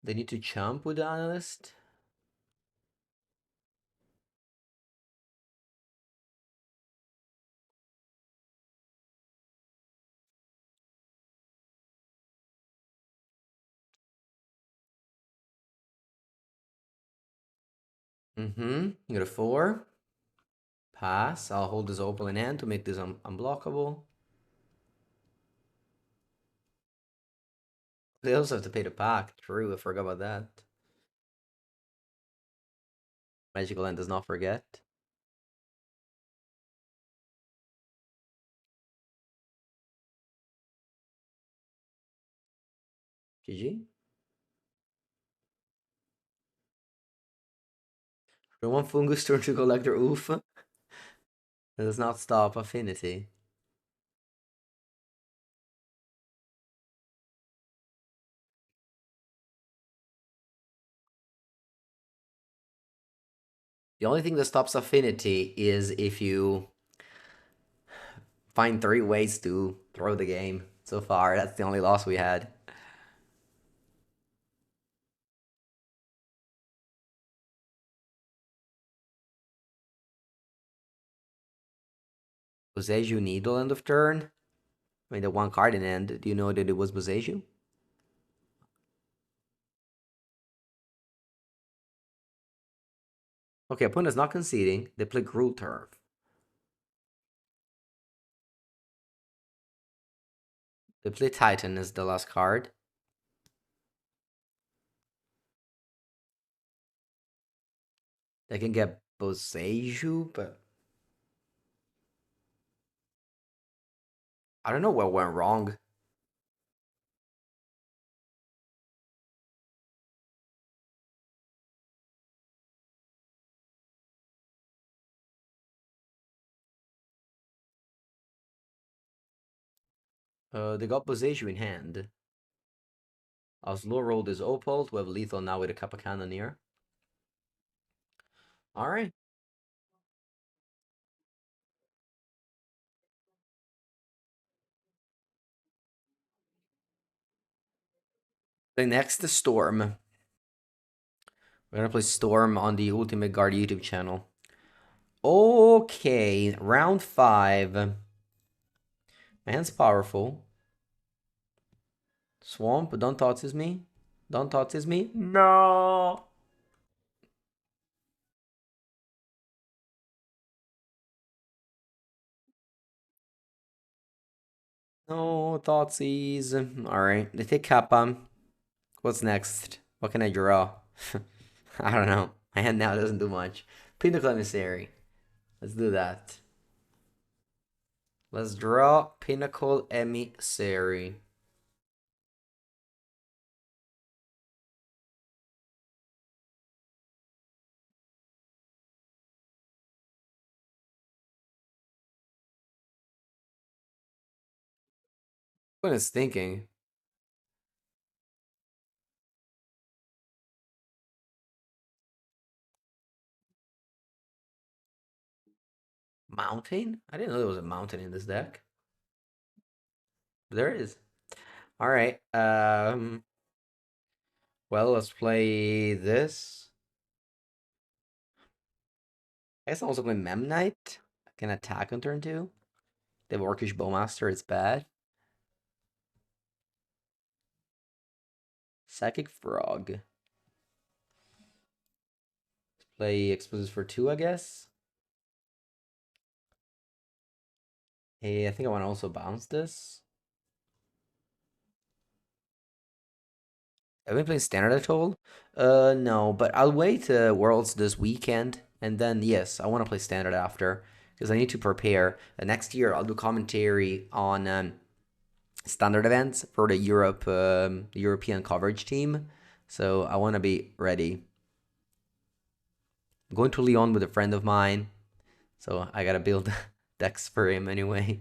Speaker 1: They need to jump with the Analyst. Mm-hmm. You got a 4. Pass. I'll hold this open in hand to make this unblockable. They also have to pay the pack. True, I forgot about that. Magical Land does not forget. GG. For one Fungus turn to Collector, oof. That does not stop Affinity. The only thing that stops Affinity is if you find 3 ways to throw the game. So far, that's the only loss we had. Boseiju Needle end of turn. I mean, the one card in end. Do you know that it was Boseiju? Okay, opponent's not conceding. They play Gruul Turf. They play Titan as the last card. They can get Boseiju, but I don't know what went wrong. They got Boseiju in hand. Oslo rolled his Opal to have lethal now with a Kappa Cannoneer. Alright. The next is Storm. We're gonna play Storm on the Ultimate Guard YouTube channel. Okay, round 5. Man's powerful. Swamp, don't touch me. Don't touch me. No. No thoughtsy. Alright, they take Kappa. What's next? What can I draw? I don't know. My hand now doesn't do much. Pinnacle Emissary. Let's do that. Let's draw Pinnacle Emissary. What is thinking? Mountain? I didn't know there was a mountain in this deck. There is. All right. Well, let's play this. I guess I'm also playing Mem Knight. I can attack on turn two. They have Orcish Bowmaster. It's bad. Psychic Frog. Play Explosives for two, I guess. Hey, I think I want to also bounce this. Have we been playing Standard at all? No, but I'll wait Worlds this weekend, and then yes, I want to play Standard after because I need to prepare. Next year, I'll do commentary on Standard events for the European coverage team. So I want to be ready. I'm going to Lyon with a friend of mine, so I gotta build decks for him anyway.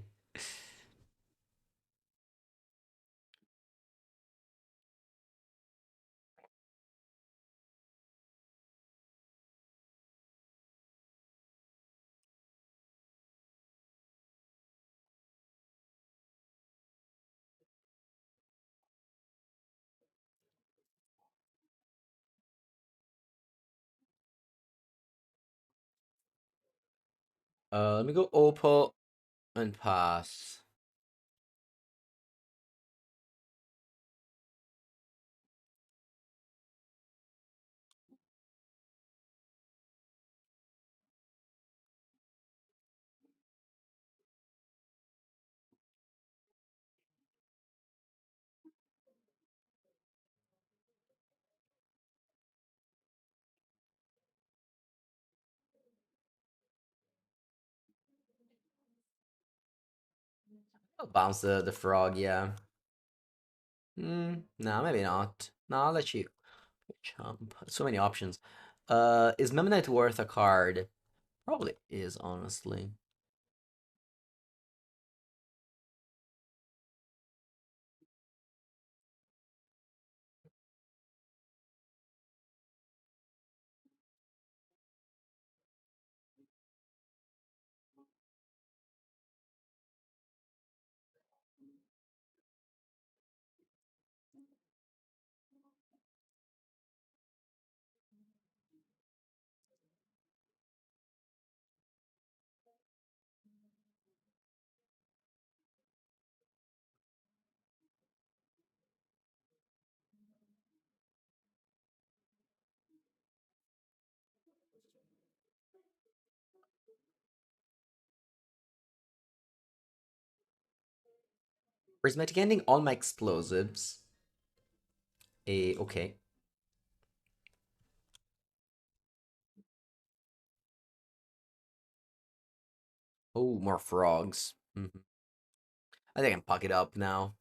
Speaker 1: Let me go Opal and pass. I'll bounce the frog, yeah. No, maybe not. No, I'll let you jump. So many options. Is Memnite worth a card? Probably is, honestly. Prismatic ending all my explosives. Okay. Oh, more frogs. I think I can puck it up now.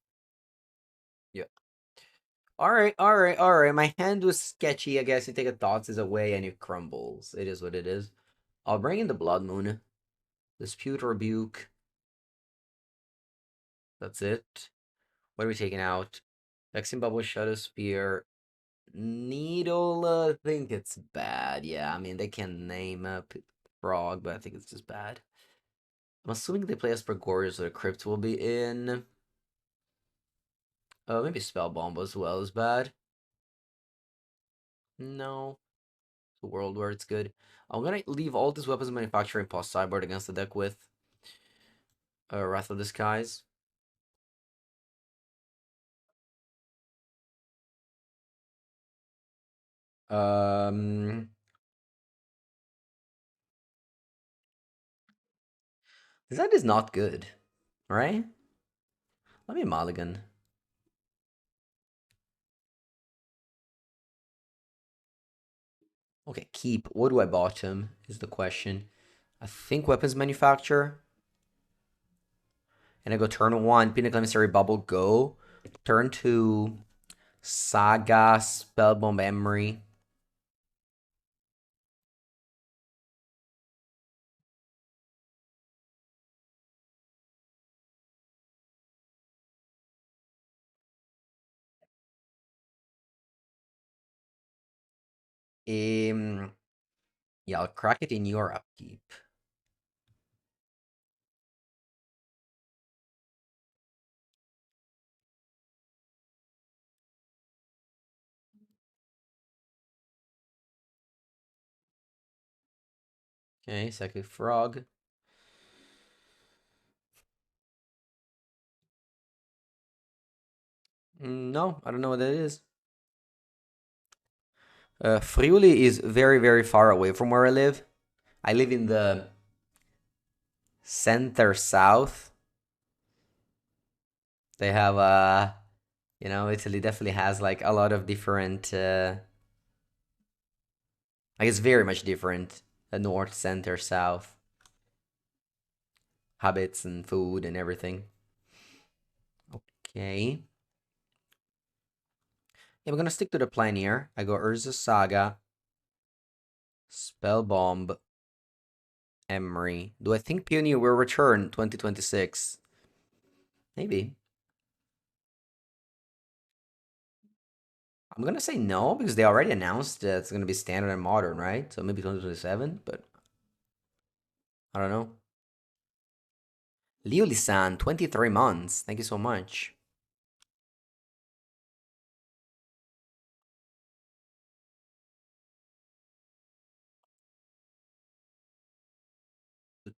Speaker 1: Yeah. Alright, alright, alright. My hand was sketchy. I guess you take a thoughts is away and it crumbles. It is what it is. I'll bring in the Blood Moon. Dispute Rebuke. That's it. What are we taking out? Vexing Bubble, Shadow Spear. Needle, I think it's bad. Yeah, I mean, they can name a frog, but I think it's just bad. I'm assuming they play Esper Goryo, so the Crypt will be in. Oh, maybe Spell Bomb as well is bad. No. It's a world where it's good. I'm gonna leave all these weapons manufacturing past sideboard against the deck with Wrath of the Skies. Um, this hand is not good, right? Let me mulligan. Okay, keep. What do I bottom is the question. I think weapons manufacture. And I go turn one, Pinnacle Emissary Bubble, go. Turn two, Saga, Spellbomb Memory. Yeah, I'll crack it in your upkeep. Okay, Psychic Frog. No, I don't know what that is. Friuli is very, very far away from where I live. I live in the center south. They have Italy definitely has like a lot of different like it's very much different. North, center, south, habits and food and everything. Okay. Yeah, we're gonna stick to the plan here. I go Urza Saga, Spellbomb, Emery. Do I think Peony will return 2026? Maybe. I'm gonna say no because they already announced that it's gonna be standard and modern, right? So maybe 2027, but I don't know. Liuli-san, 23 months. Thank you so much.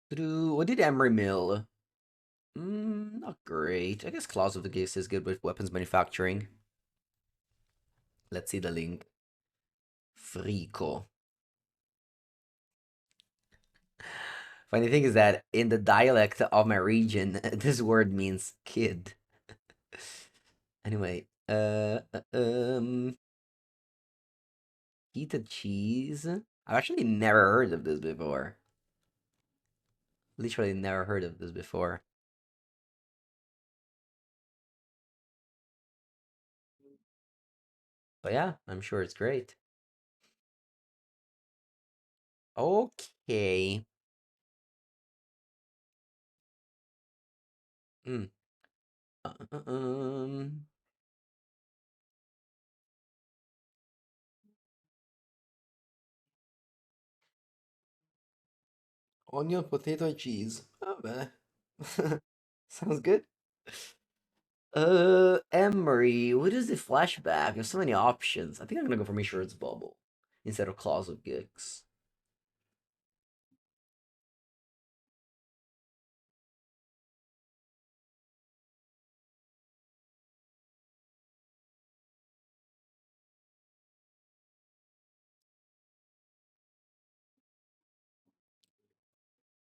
Speaker 1: What did Emery mill? Not great. I guess Claws of the Geese is good with weapons manufacturing. Let's see the link. Frico. Funny thing is that in the dialect of my region, this word means kid. Anyway, heated cheese. I've actually never heard of this before. Literally never heard of this before. But yeah, I'm sure it's great. Okay. Mm. Uh, uh, um. Onion, potato, and cheese. Oh man. Sounds good. Emery, what is the flashback? There's so many options. I think I'm gonna go for Mishra's Bubble instead of Claws of Gix.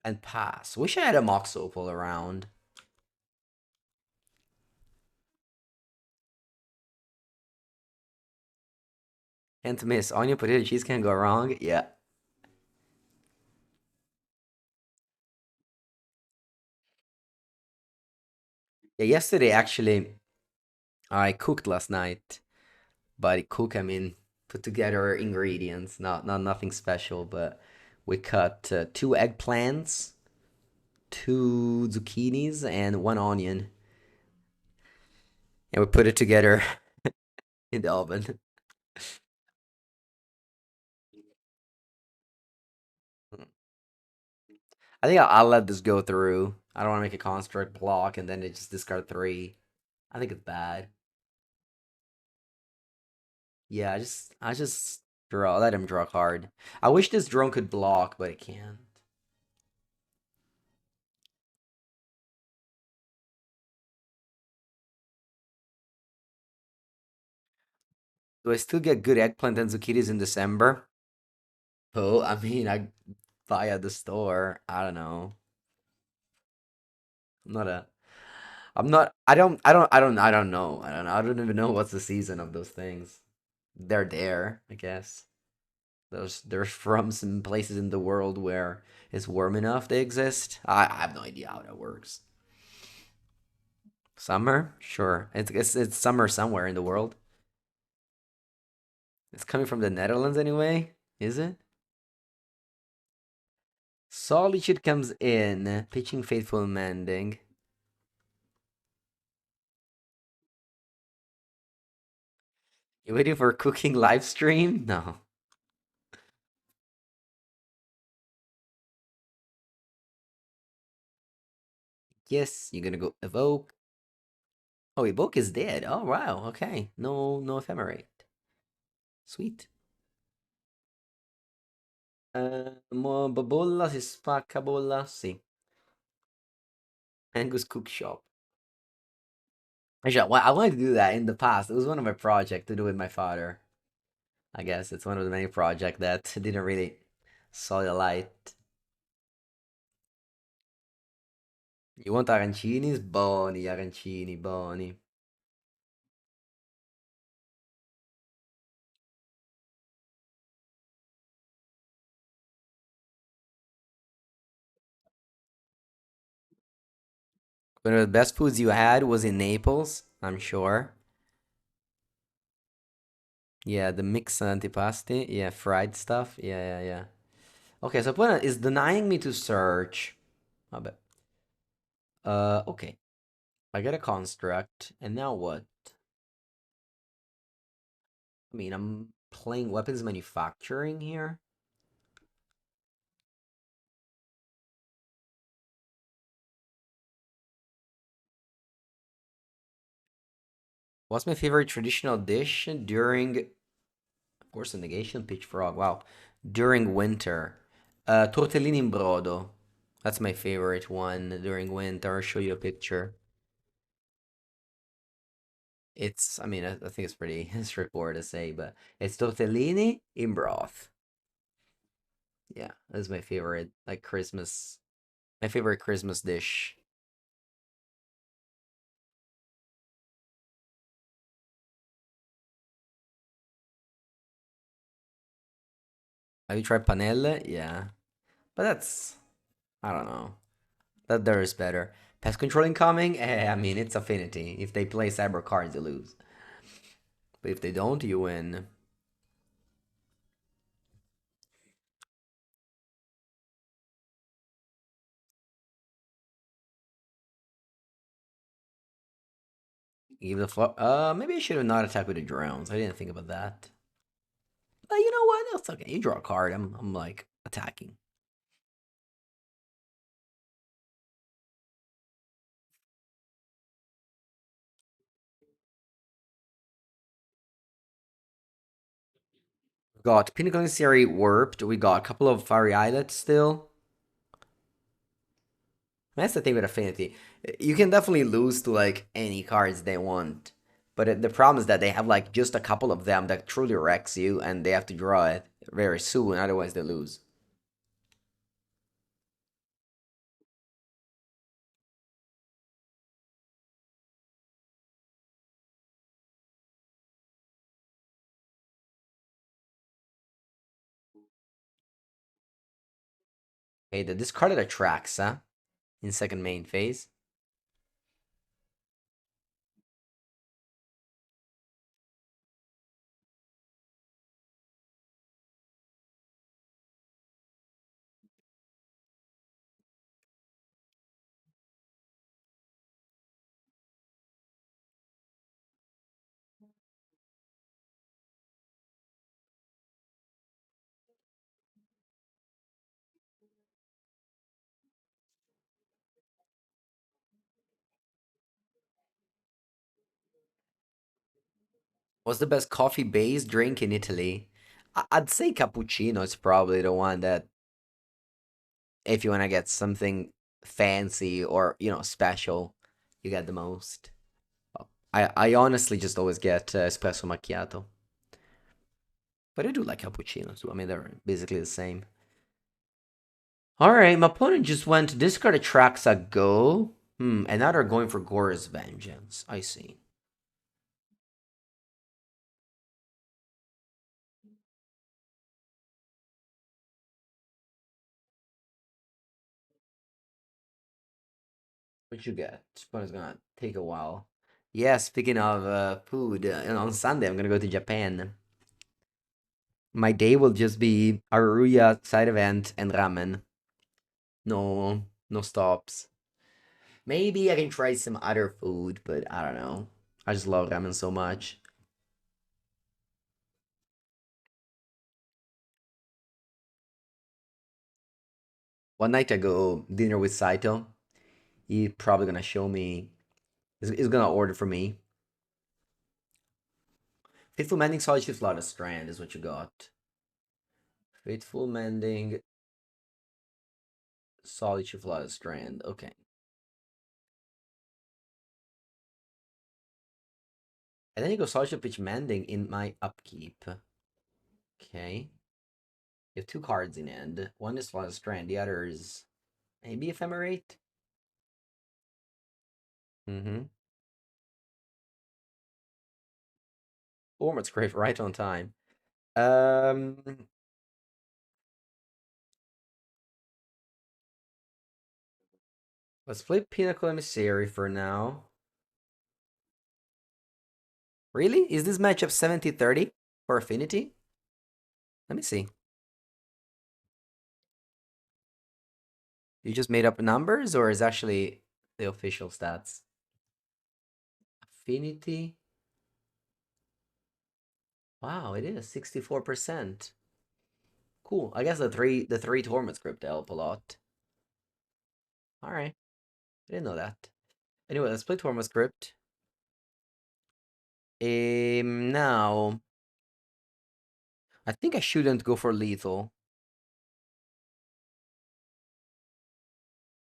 Speaker 1: And pass. Wish I had a Mox Opal around. Can't miss. Onion, potato, cheese can't go wrong. Yeah. Yeah, yesterday actually I cooked last night. By cook, I mean put together ingredients, not nothing special, but we cut two eggplants, two zucchinis, and one onion, and we put it together in the oven. I think I'll let this go through. I don't want to make a construct block and then it just discard three. I think it's bad. Yeah, I just draw. Let him draw a card. I wish this drone could block, but it can't. Do I still get good eggplant and zucchinis in December? Oh, I mean, I buy at the store. I don't know. I'm not a. I'm not. I don't know. I don't know. I don't even know what's the season of those things. They're there, I guess. They're from some places in the world where it's warm enough they exist. I have no idea how that works. Summer? Sure. It's summer somewhere in the world. It's coming from the Netherlands anyway, is it? Solitude comes in, pitching faithful mending. You waiting for a cooking live stream? No. Yes, you're gonna go evoke. Oh, evoke is dead. Oh wow, okay. No ephemerate. Sweet. Bolla si spacca bolla? Sì. Angus Cook Shop. Actually, I wanted to do that in the past. It was one of my projects to do with my father. I guess it's one of the many projects that didn't really saw the light. You want arancini? Buoni, arancini, buoni. One of the best foods you had was in Naples, I'm sure. Yeah, the mixed antipasti. Yeah, fried stuff. Yeah, yeah, yeah. Okay, so Puna is denying me to search. I bet. Okay. I get a construct, and now what? I mean, I'm playing weapons manufacturing here. What's my favorite traditional dish during, of course, the negation pitch frog. Wow, during winter, tortellini in brodo. That's my favorite one during winter. I'll show you a picture. It's, I mean, I think it's pretty straightforward to say, but it's tortellini in broth. Yeah, that's my favorite, like Christmas, my favorite Christmas dish. Have you tried panelle? Yeah, but that's, I don't know. That there is better. Pest control incoming? I mean, it's Affinity. If they play cyber cards, they lose. But if they don't, you win. Give the floor. Maybe I should have not attacked with the drones. I didn't think about that. But you know what? That's okay. You draw a card. I'm like attacking. Got Pinnacle in Series warped. We got a couple of Fiery Islets still. That's the thing with Affinity. You can definitely lose to like any cards they want. But the problem is that they have like just a couple of them that truly wrecks you and they have to draw it very soon, otherwise they lose. Okay, the discarded Atraxa in second main phase. What's the best coffee-based drink in Italy? I'd say cappuccino is probably the one that if you want to get something fancy or, special, you get the most. I honestly just always get espresso macchiato. But I do like cappuccinos too. I mean, they're basically the same. All right, my opponent just went to discard a Traxa go. And now they're going for Gore's Vengeance. I see. What you get? But it's gonna take a while. Yeah, speaking of food, on Sunday I'm gonna go to Japan. My day will just be Aruya side event and ramen. No, no stops. Maybe I can try some other food, but I don't know. I just love ramen so much. One night I go dinner with Saito. He probably gonna show me. He's gonna order for me. Faithful Mending Solitude Flood Strand is what you got. Faithful Mending, Solitude Flood Strand. Okay. And then you go Solitude Pitch Mending in my upkeep. Okay. You have two cards in hand. One is Flood Strand, the other is maybe Ephemerate? Mm-hmm. Format's great, right on time. Um, let's play Pinnacle Emissary for now. Really? Is this matchup 70-30 for Affinity? Let me see. You just made up numbers, or is actually the official stats? Affinity. Wow, it is 64%. Cool. I guess the three torment script help a lot. All right. I didn't know that. Anyway, let's play torment script. Now I think I shouldn't go for lethal.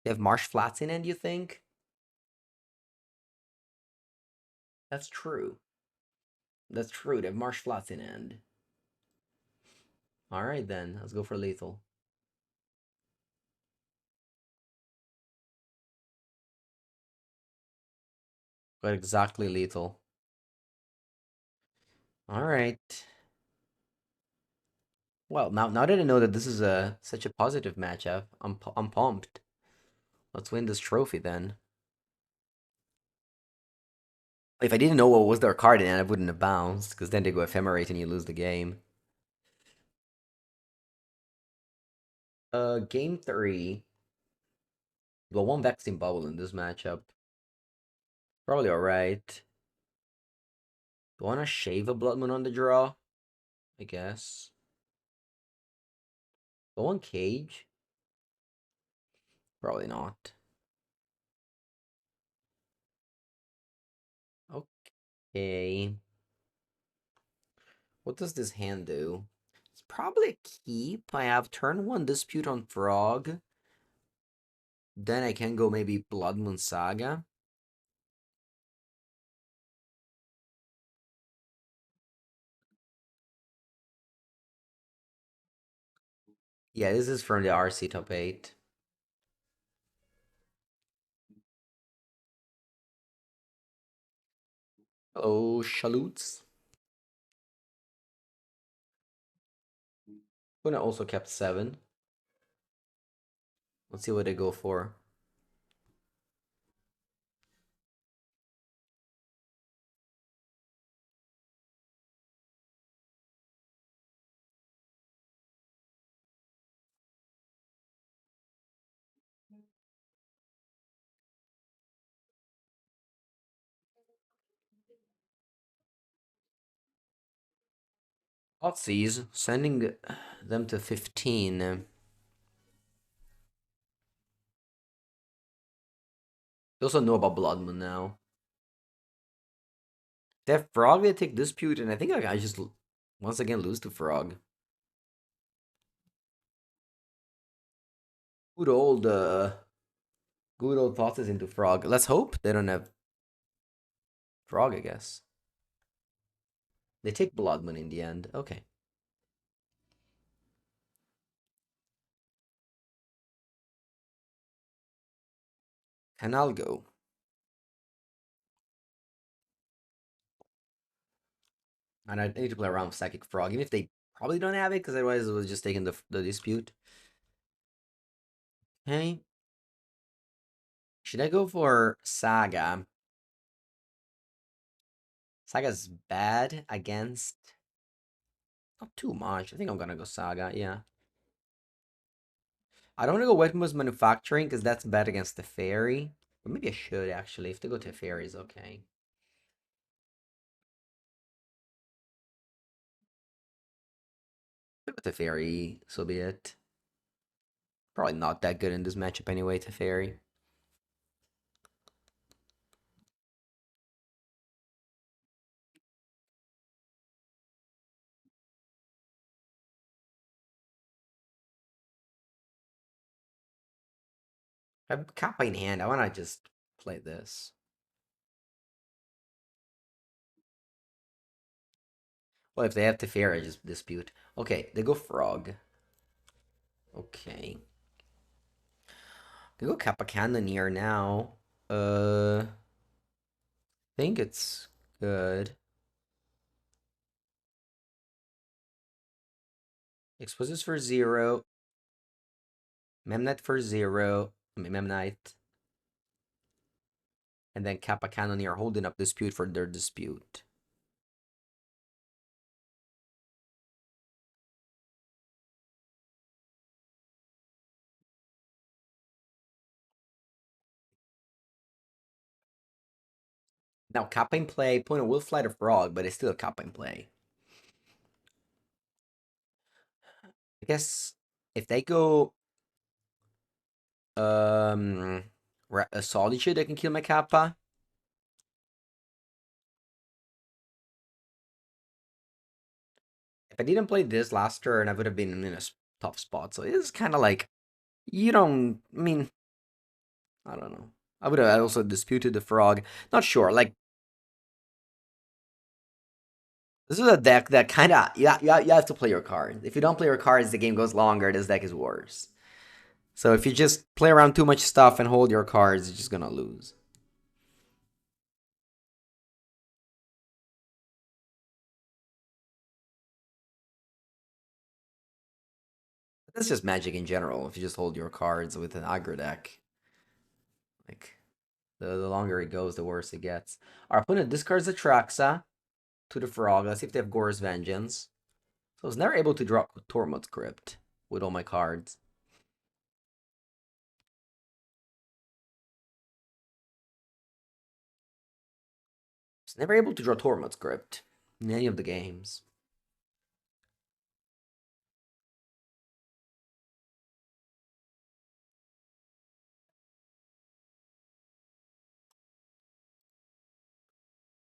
Speaker 1: They have marsh flats in end, you think? That's true. That's true. They have marsh flats in end. All right then, let's go for lethal. Got exactly lethal. All right. Well, now that I know that this is such a positive matchup, I'm pumped. Let's win this trophy then. If I didn't know what was their card in, I wouldn't have bounced, because then they go ephemerate and you lose the game. Game 3. Well, one Vexing Bubble in this matchup. Probably alright. Do I want to shave a Blood Moon on the draw? I guess. Do I want Cage? Probably not. Okay. What does this hand do? It's probably a keep. I have turn 1 Dispute on Frog. Then I can go maybe Blood Moon Saga. Yeah, this is from the RC top 8. Oh, Shaloots. Luna also kept 7. Let's see what they go for. Otsies, sending them to 15. They also know about Blood Moon now. They have Frog, they take Dispute, and I think I just once again lose to Frog. Good old, good old tosses into Frog. Let's hope they don't have Frog, I guess. They take Blood Moon in the end. Okay. Canal go. And I need to play around with Psychic Frog, even if they probably don't have it, because otherwise it was just taking the Dispute. Okay. Should I go for Saga? Saga's bad against... Not too much. I think I'm gonna go Saga, yeah. I don't want to go Wetmost Manufacturing, because that's bad against the Fairy. But maybe I should, actually. If they go to Fairy is okay. If they go to Fairy, so be it. Probably not that good in this matchup anyway, to Fairy. I have Kappa in hand. I want to just play this. Well, if they have Teferi, I just dispute. Okay, they go Frog. Okay. They go Kappa Cannoneer now. I think it's good. Explosives for 0. Memnite for 0. I mean, Memnite. And then Kappa Cannoneer holding up Dispute for their Dispute. Now, Kappa in play. Opponent will fly the Frog, but it's still a Kappa in play. I guess if they go a Solitude, I can kill my Kappa. If I didn't play this last turn, I would have been in a tough spot. So it's kind of like, you don't, I mean, I don't know. I would have also disputed the Frog. Not sure. Like, this is a deck that kind of, you have to play your cards. If you don't play your cards, the game goes longer. This deck is worse. So if you just play around too much stuff and hold your cards, you're just gonna lose. That's just Magic in general. If you just hold your cards with an aggro deck, like the longer it goes, the worse it gets. Our opponent discards the Traxa to the Frog. Let's see if they have Gore's Vengeance. So I was never able to draw Tormod's Crypt with all my cards. I was never able to draw Tormod's Crypt in any of the games.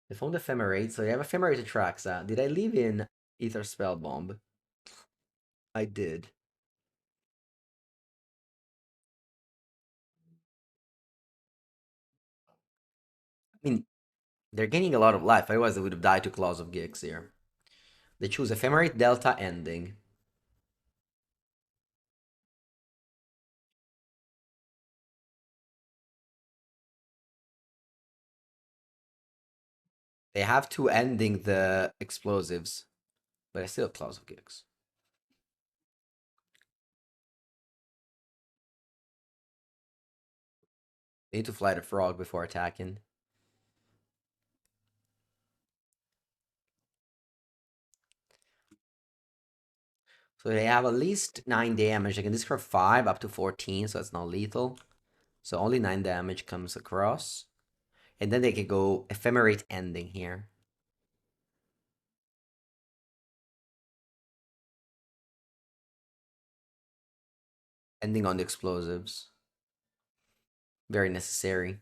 Speaker 1: They found Ephemerate, so they have Ephemerate to Traxa. Did I leave in Ether Spellbomb? I did. I mean, they're gaining a lot of life. Otherwise, they would have died to Claws of Gix here. They choose Ephemerate Delta Ending. They have two ending the explosives, but I still have Claws of Gix. They need to fly the frog before attacking. So they have at least 9 damage. They can discard 5 up to 14, so it's not lethal. So only 9 damage comes across. And then they can go Ephemerate Ending here. Ending on the explosives. Very necessary.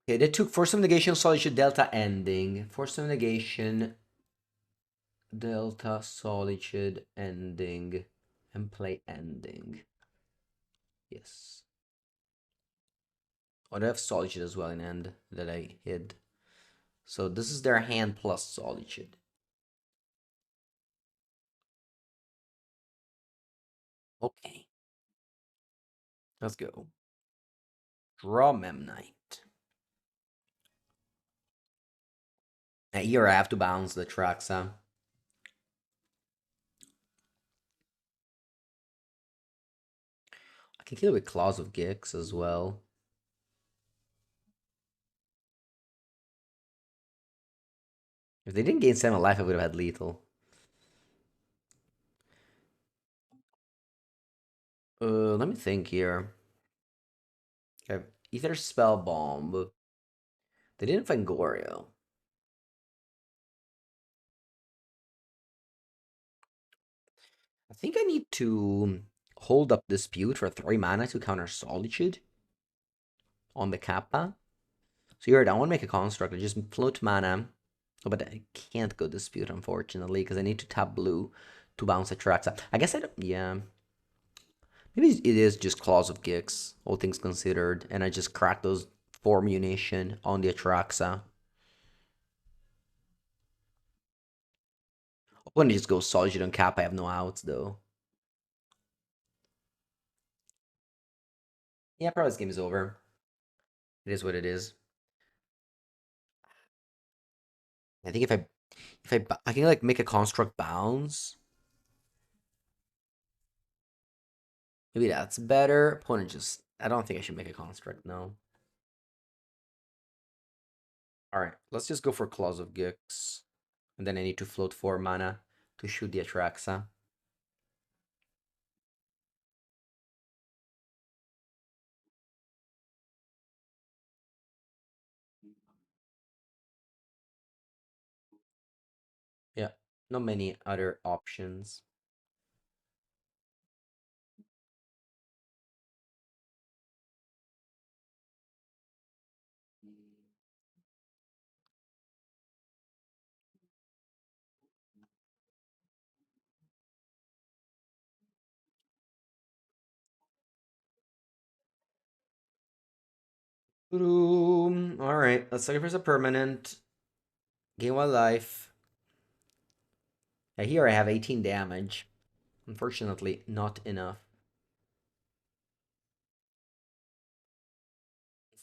Speaker 1: Okay, they took Force of Negation, Solitude, Delta Ending. Force of Negation, Delta, Solitude, Ending, and play Ending. Yes. Oh, they have Solitude as well in end that I hid. So this is their hand plus Solitude. Okay. Let's go. Draw Memnite. Here I have to bounce the Traxa. can kill it with Claws of Gix as well. If they didn't gain 7 life, I would have had lethal. Let me think here. Okay, Ether Spell Bomb. They didn't find Goryo. I think I need to hold up Dispute for 3 mana to counter Solitude on the Kappa. So here, I want to make a construct. I just float mana. Oh, but I can't go Dispute, unfortunately, because I need to tap blue to bounce Atraxa. I guess I don't... Yeah. Maybe it is just Claws of Gix, all things considered, and I just crack those 4 munition on the Atraxa. I want to just go Solitude on Kappa. I have no outs, though. Yeah, probably this game is over. It is what it is. I think if I can like make a construct bounce, maybe that's better. Opponent just I don't think I should make a construct, no. Alright, let's just go for Claws of Gix. And then I need to float 4 mana to shoot the Atraxa. Yeah, not many other options. Boom. Alright, let's sacrifice a permanent. Gain 1 life. Here I have 18 damage. Unfortunately, not enough.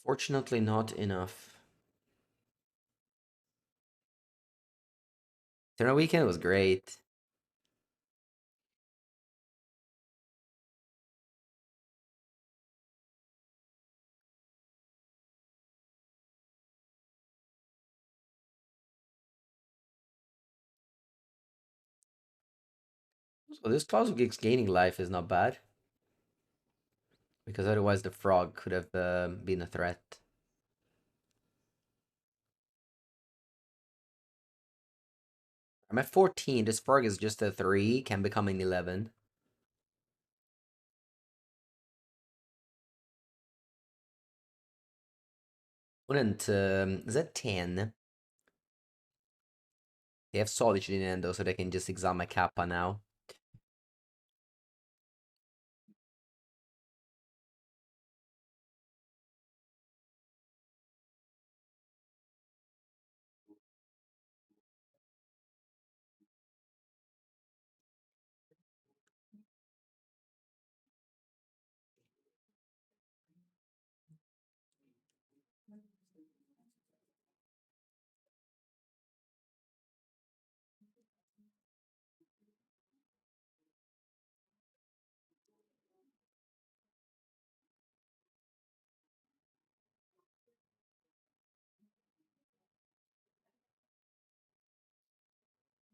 Speaker 1: Fortunately, not enough. Eternal Weekend was great. So this Claws of Gix gaining life is not bad. Because otherwise the frog could have been a threat. I'm at 14. This frog is just a 3, can become an 11. Wouldn't, is that 10? They have Solitude in Endo, so they can just exile my Kappa now.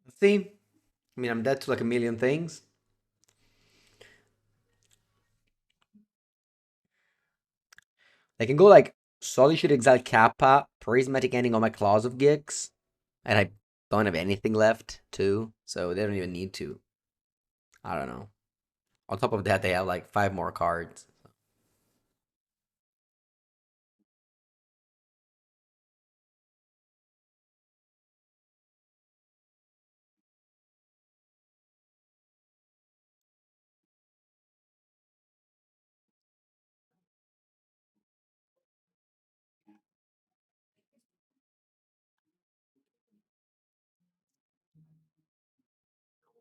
Speaker 1: Let's see. I mean, I'm dead to like a million things. I can go like Solitude Exile Kappa, Prismatic Ending on my Claws of Gix, and I don't have anything left too, so they don't even need to. I don't know. On top of that, they have like 5 more cards.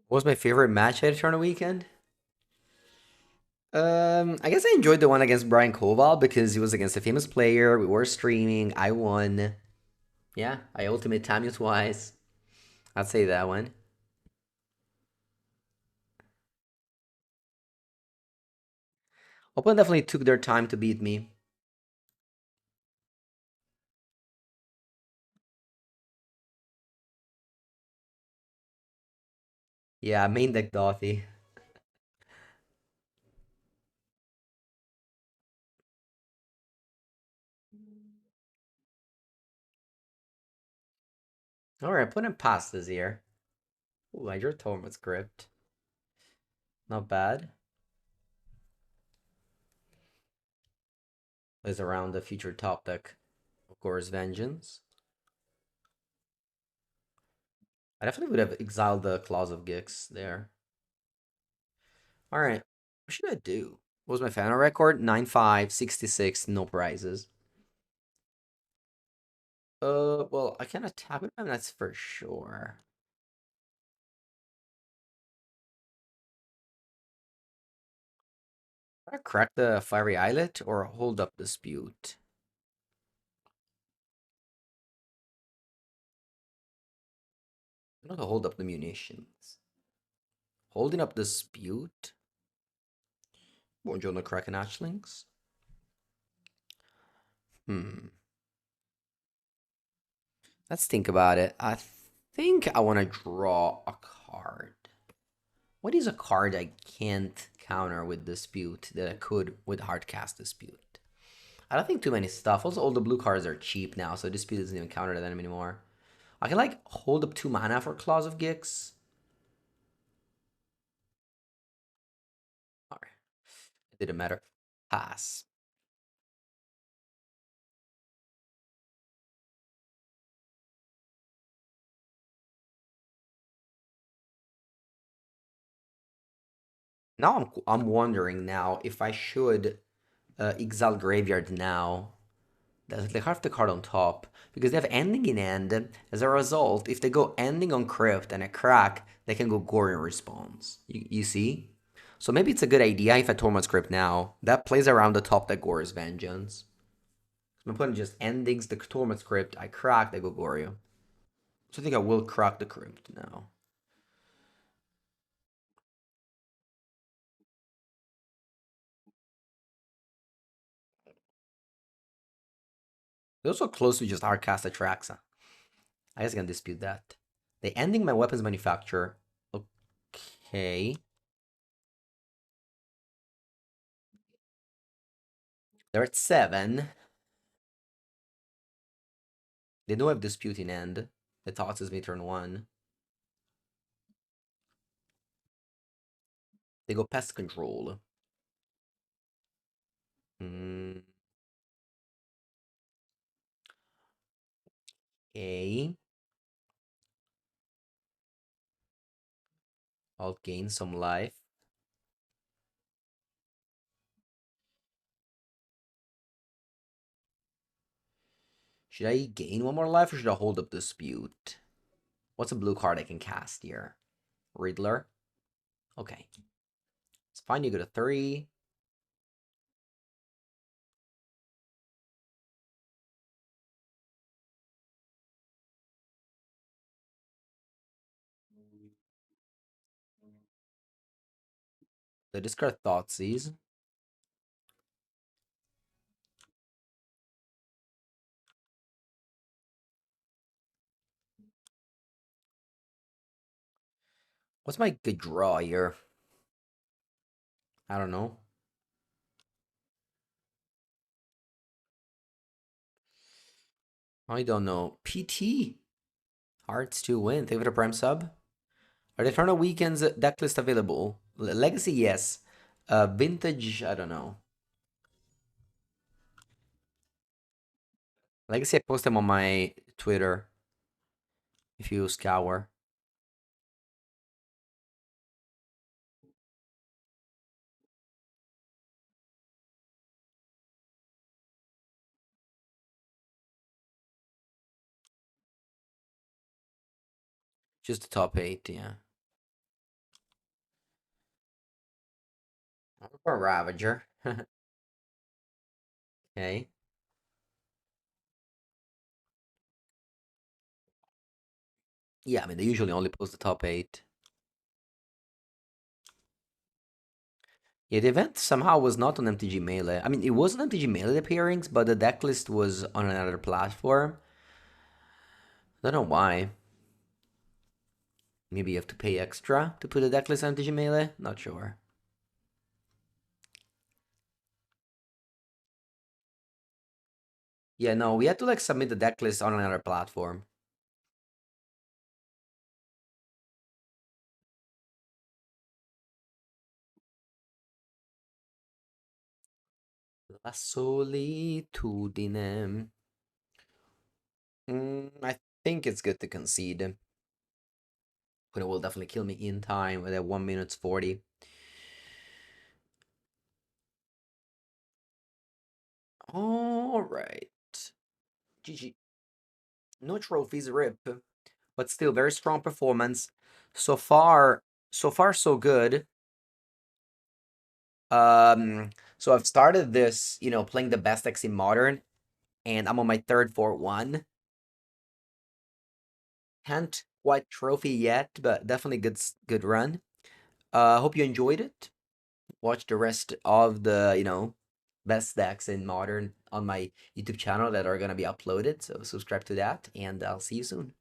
Speaker 1: What was my favorite match I had on a weekend? I guess I enjoyed the one against Brian Koval because he was against a famous player. We were streaming. I won. Yeah, I ultimate time you twice. I'd say that one. Opponent definitely took their time to beat me. Yeah, main deck Dothy. Alright, opponent passes here. Ooh, I drew Torment Script. Not bad. Is around the future top deck. Of course, Vengeance. I definitely would have exiled the Claws of Gix there. Alright, what should I do? What was my final record? 9-5, 66, no prizes. Well, I can attack with them, that's for sure. I crack the Fiery Islet or hold up Dispute? I'm gonna hold up the munitions. Holding up Dispute? Bonjour, the Kraken Hatchlings? Hmm. Let's think about it. I think I want to draw a card. What is a card I can't counter with Dispute that I could with Hardcast Dispute? I don't think too many stuff. Also, all the blue cards are cheap now, so Dispute doesn't even counter them anymore. I can like hold up 2 mana for Claws of Gix. Alright, it didn't matter. Pass. Now I'm wondering now if I should exile Graveyard now. They have the card on top because they have ending in end. As a result, if they go ending on crypt and a crack, they can go Goryo response. You see? So maybe it's a good idea if I Torment Script now. That plays around the top that Gore's Vengeance. I'm putting just endings, the Torment Script, I crack, they go Goryo. So I think I will crack the crypt now. They're also close to just Hardcast Atraxa. I guess I can dispute that. They ending my weapons manufacturer. Okay. They're at 7. They do have disputing end. It tosses me turn 1. They go pest control. Mm, okay. I'll gain some life. Should I gain 1 more life or should I hold up dispute? What's a blue card I can cast here? Riddler? Okay. It's fine, you go to 3. They discard Thoughtseize. What's my good draw here? I don't know. I don't know. PT? Hearts to win. Thank you for the prime sub. Are the Eternal Weekends deck list available? Legacy, yes. Vintage, I don't know. Legacy, I post them on my Twitter if you scour. Just the top 8, yeah. For Ravager. Okay. Yeah, I mean, they usually only post the top 8. Yeah, the event somehow was not on MTG Melee. I mean, it was on MTG Melee the pairings, but the deck list was on another platform. I don't know why. Maybe you have to pay extra to put the deck list on MTG Melee? Not sure. Yeah, no, we had to like submit the deck list on another platform. La solitudine. I think it's good to concede. But it will definitely kill me in time with that 1 minute 40. All right. GG. No trophies, rip. But still, very strong performance. So far, so good. So I've started this, playing the best decks in Modern, and I'm on my third 4-1. Can't quite trophy yet, but definitely good run. Hope you enjoyed it. Watch the rest of the, best decks in Modern on my YouTube channel that are gonna be uploaded. So subscribe to that, and I'll see you soon.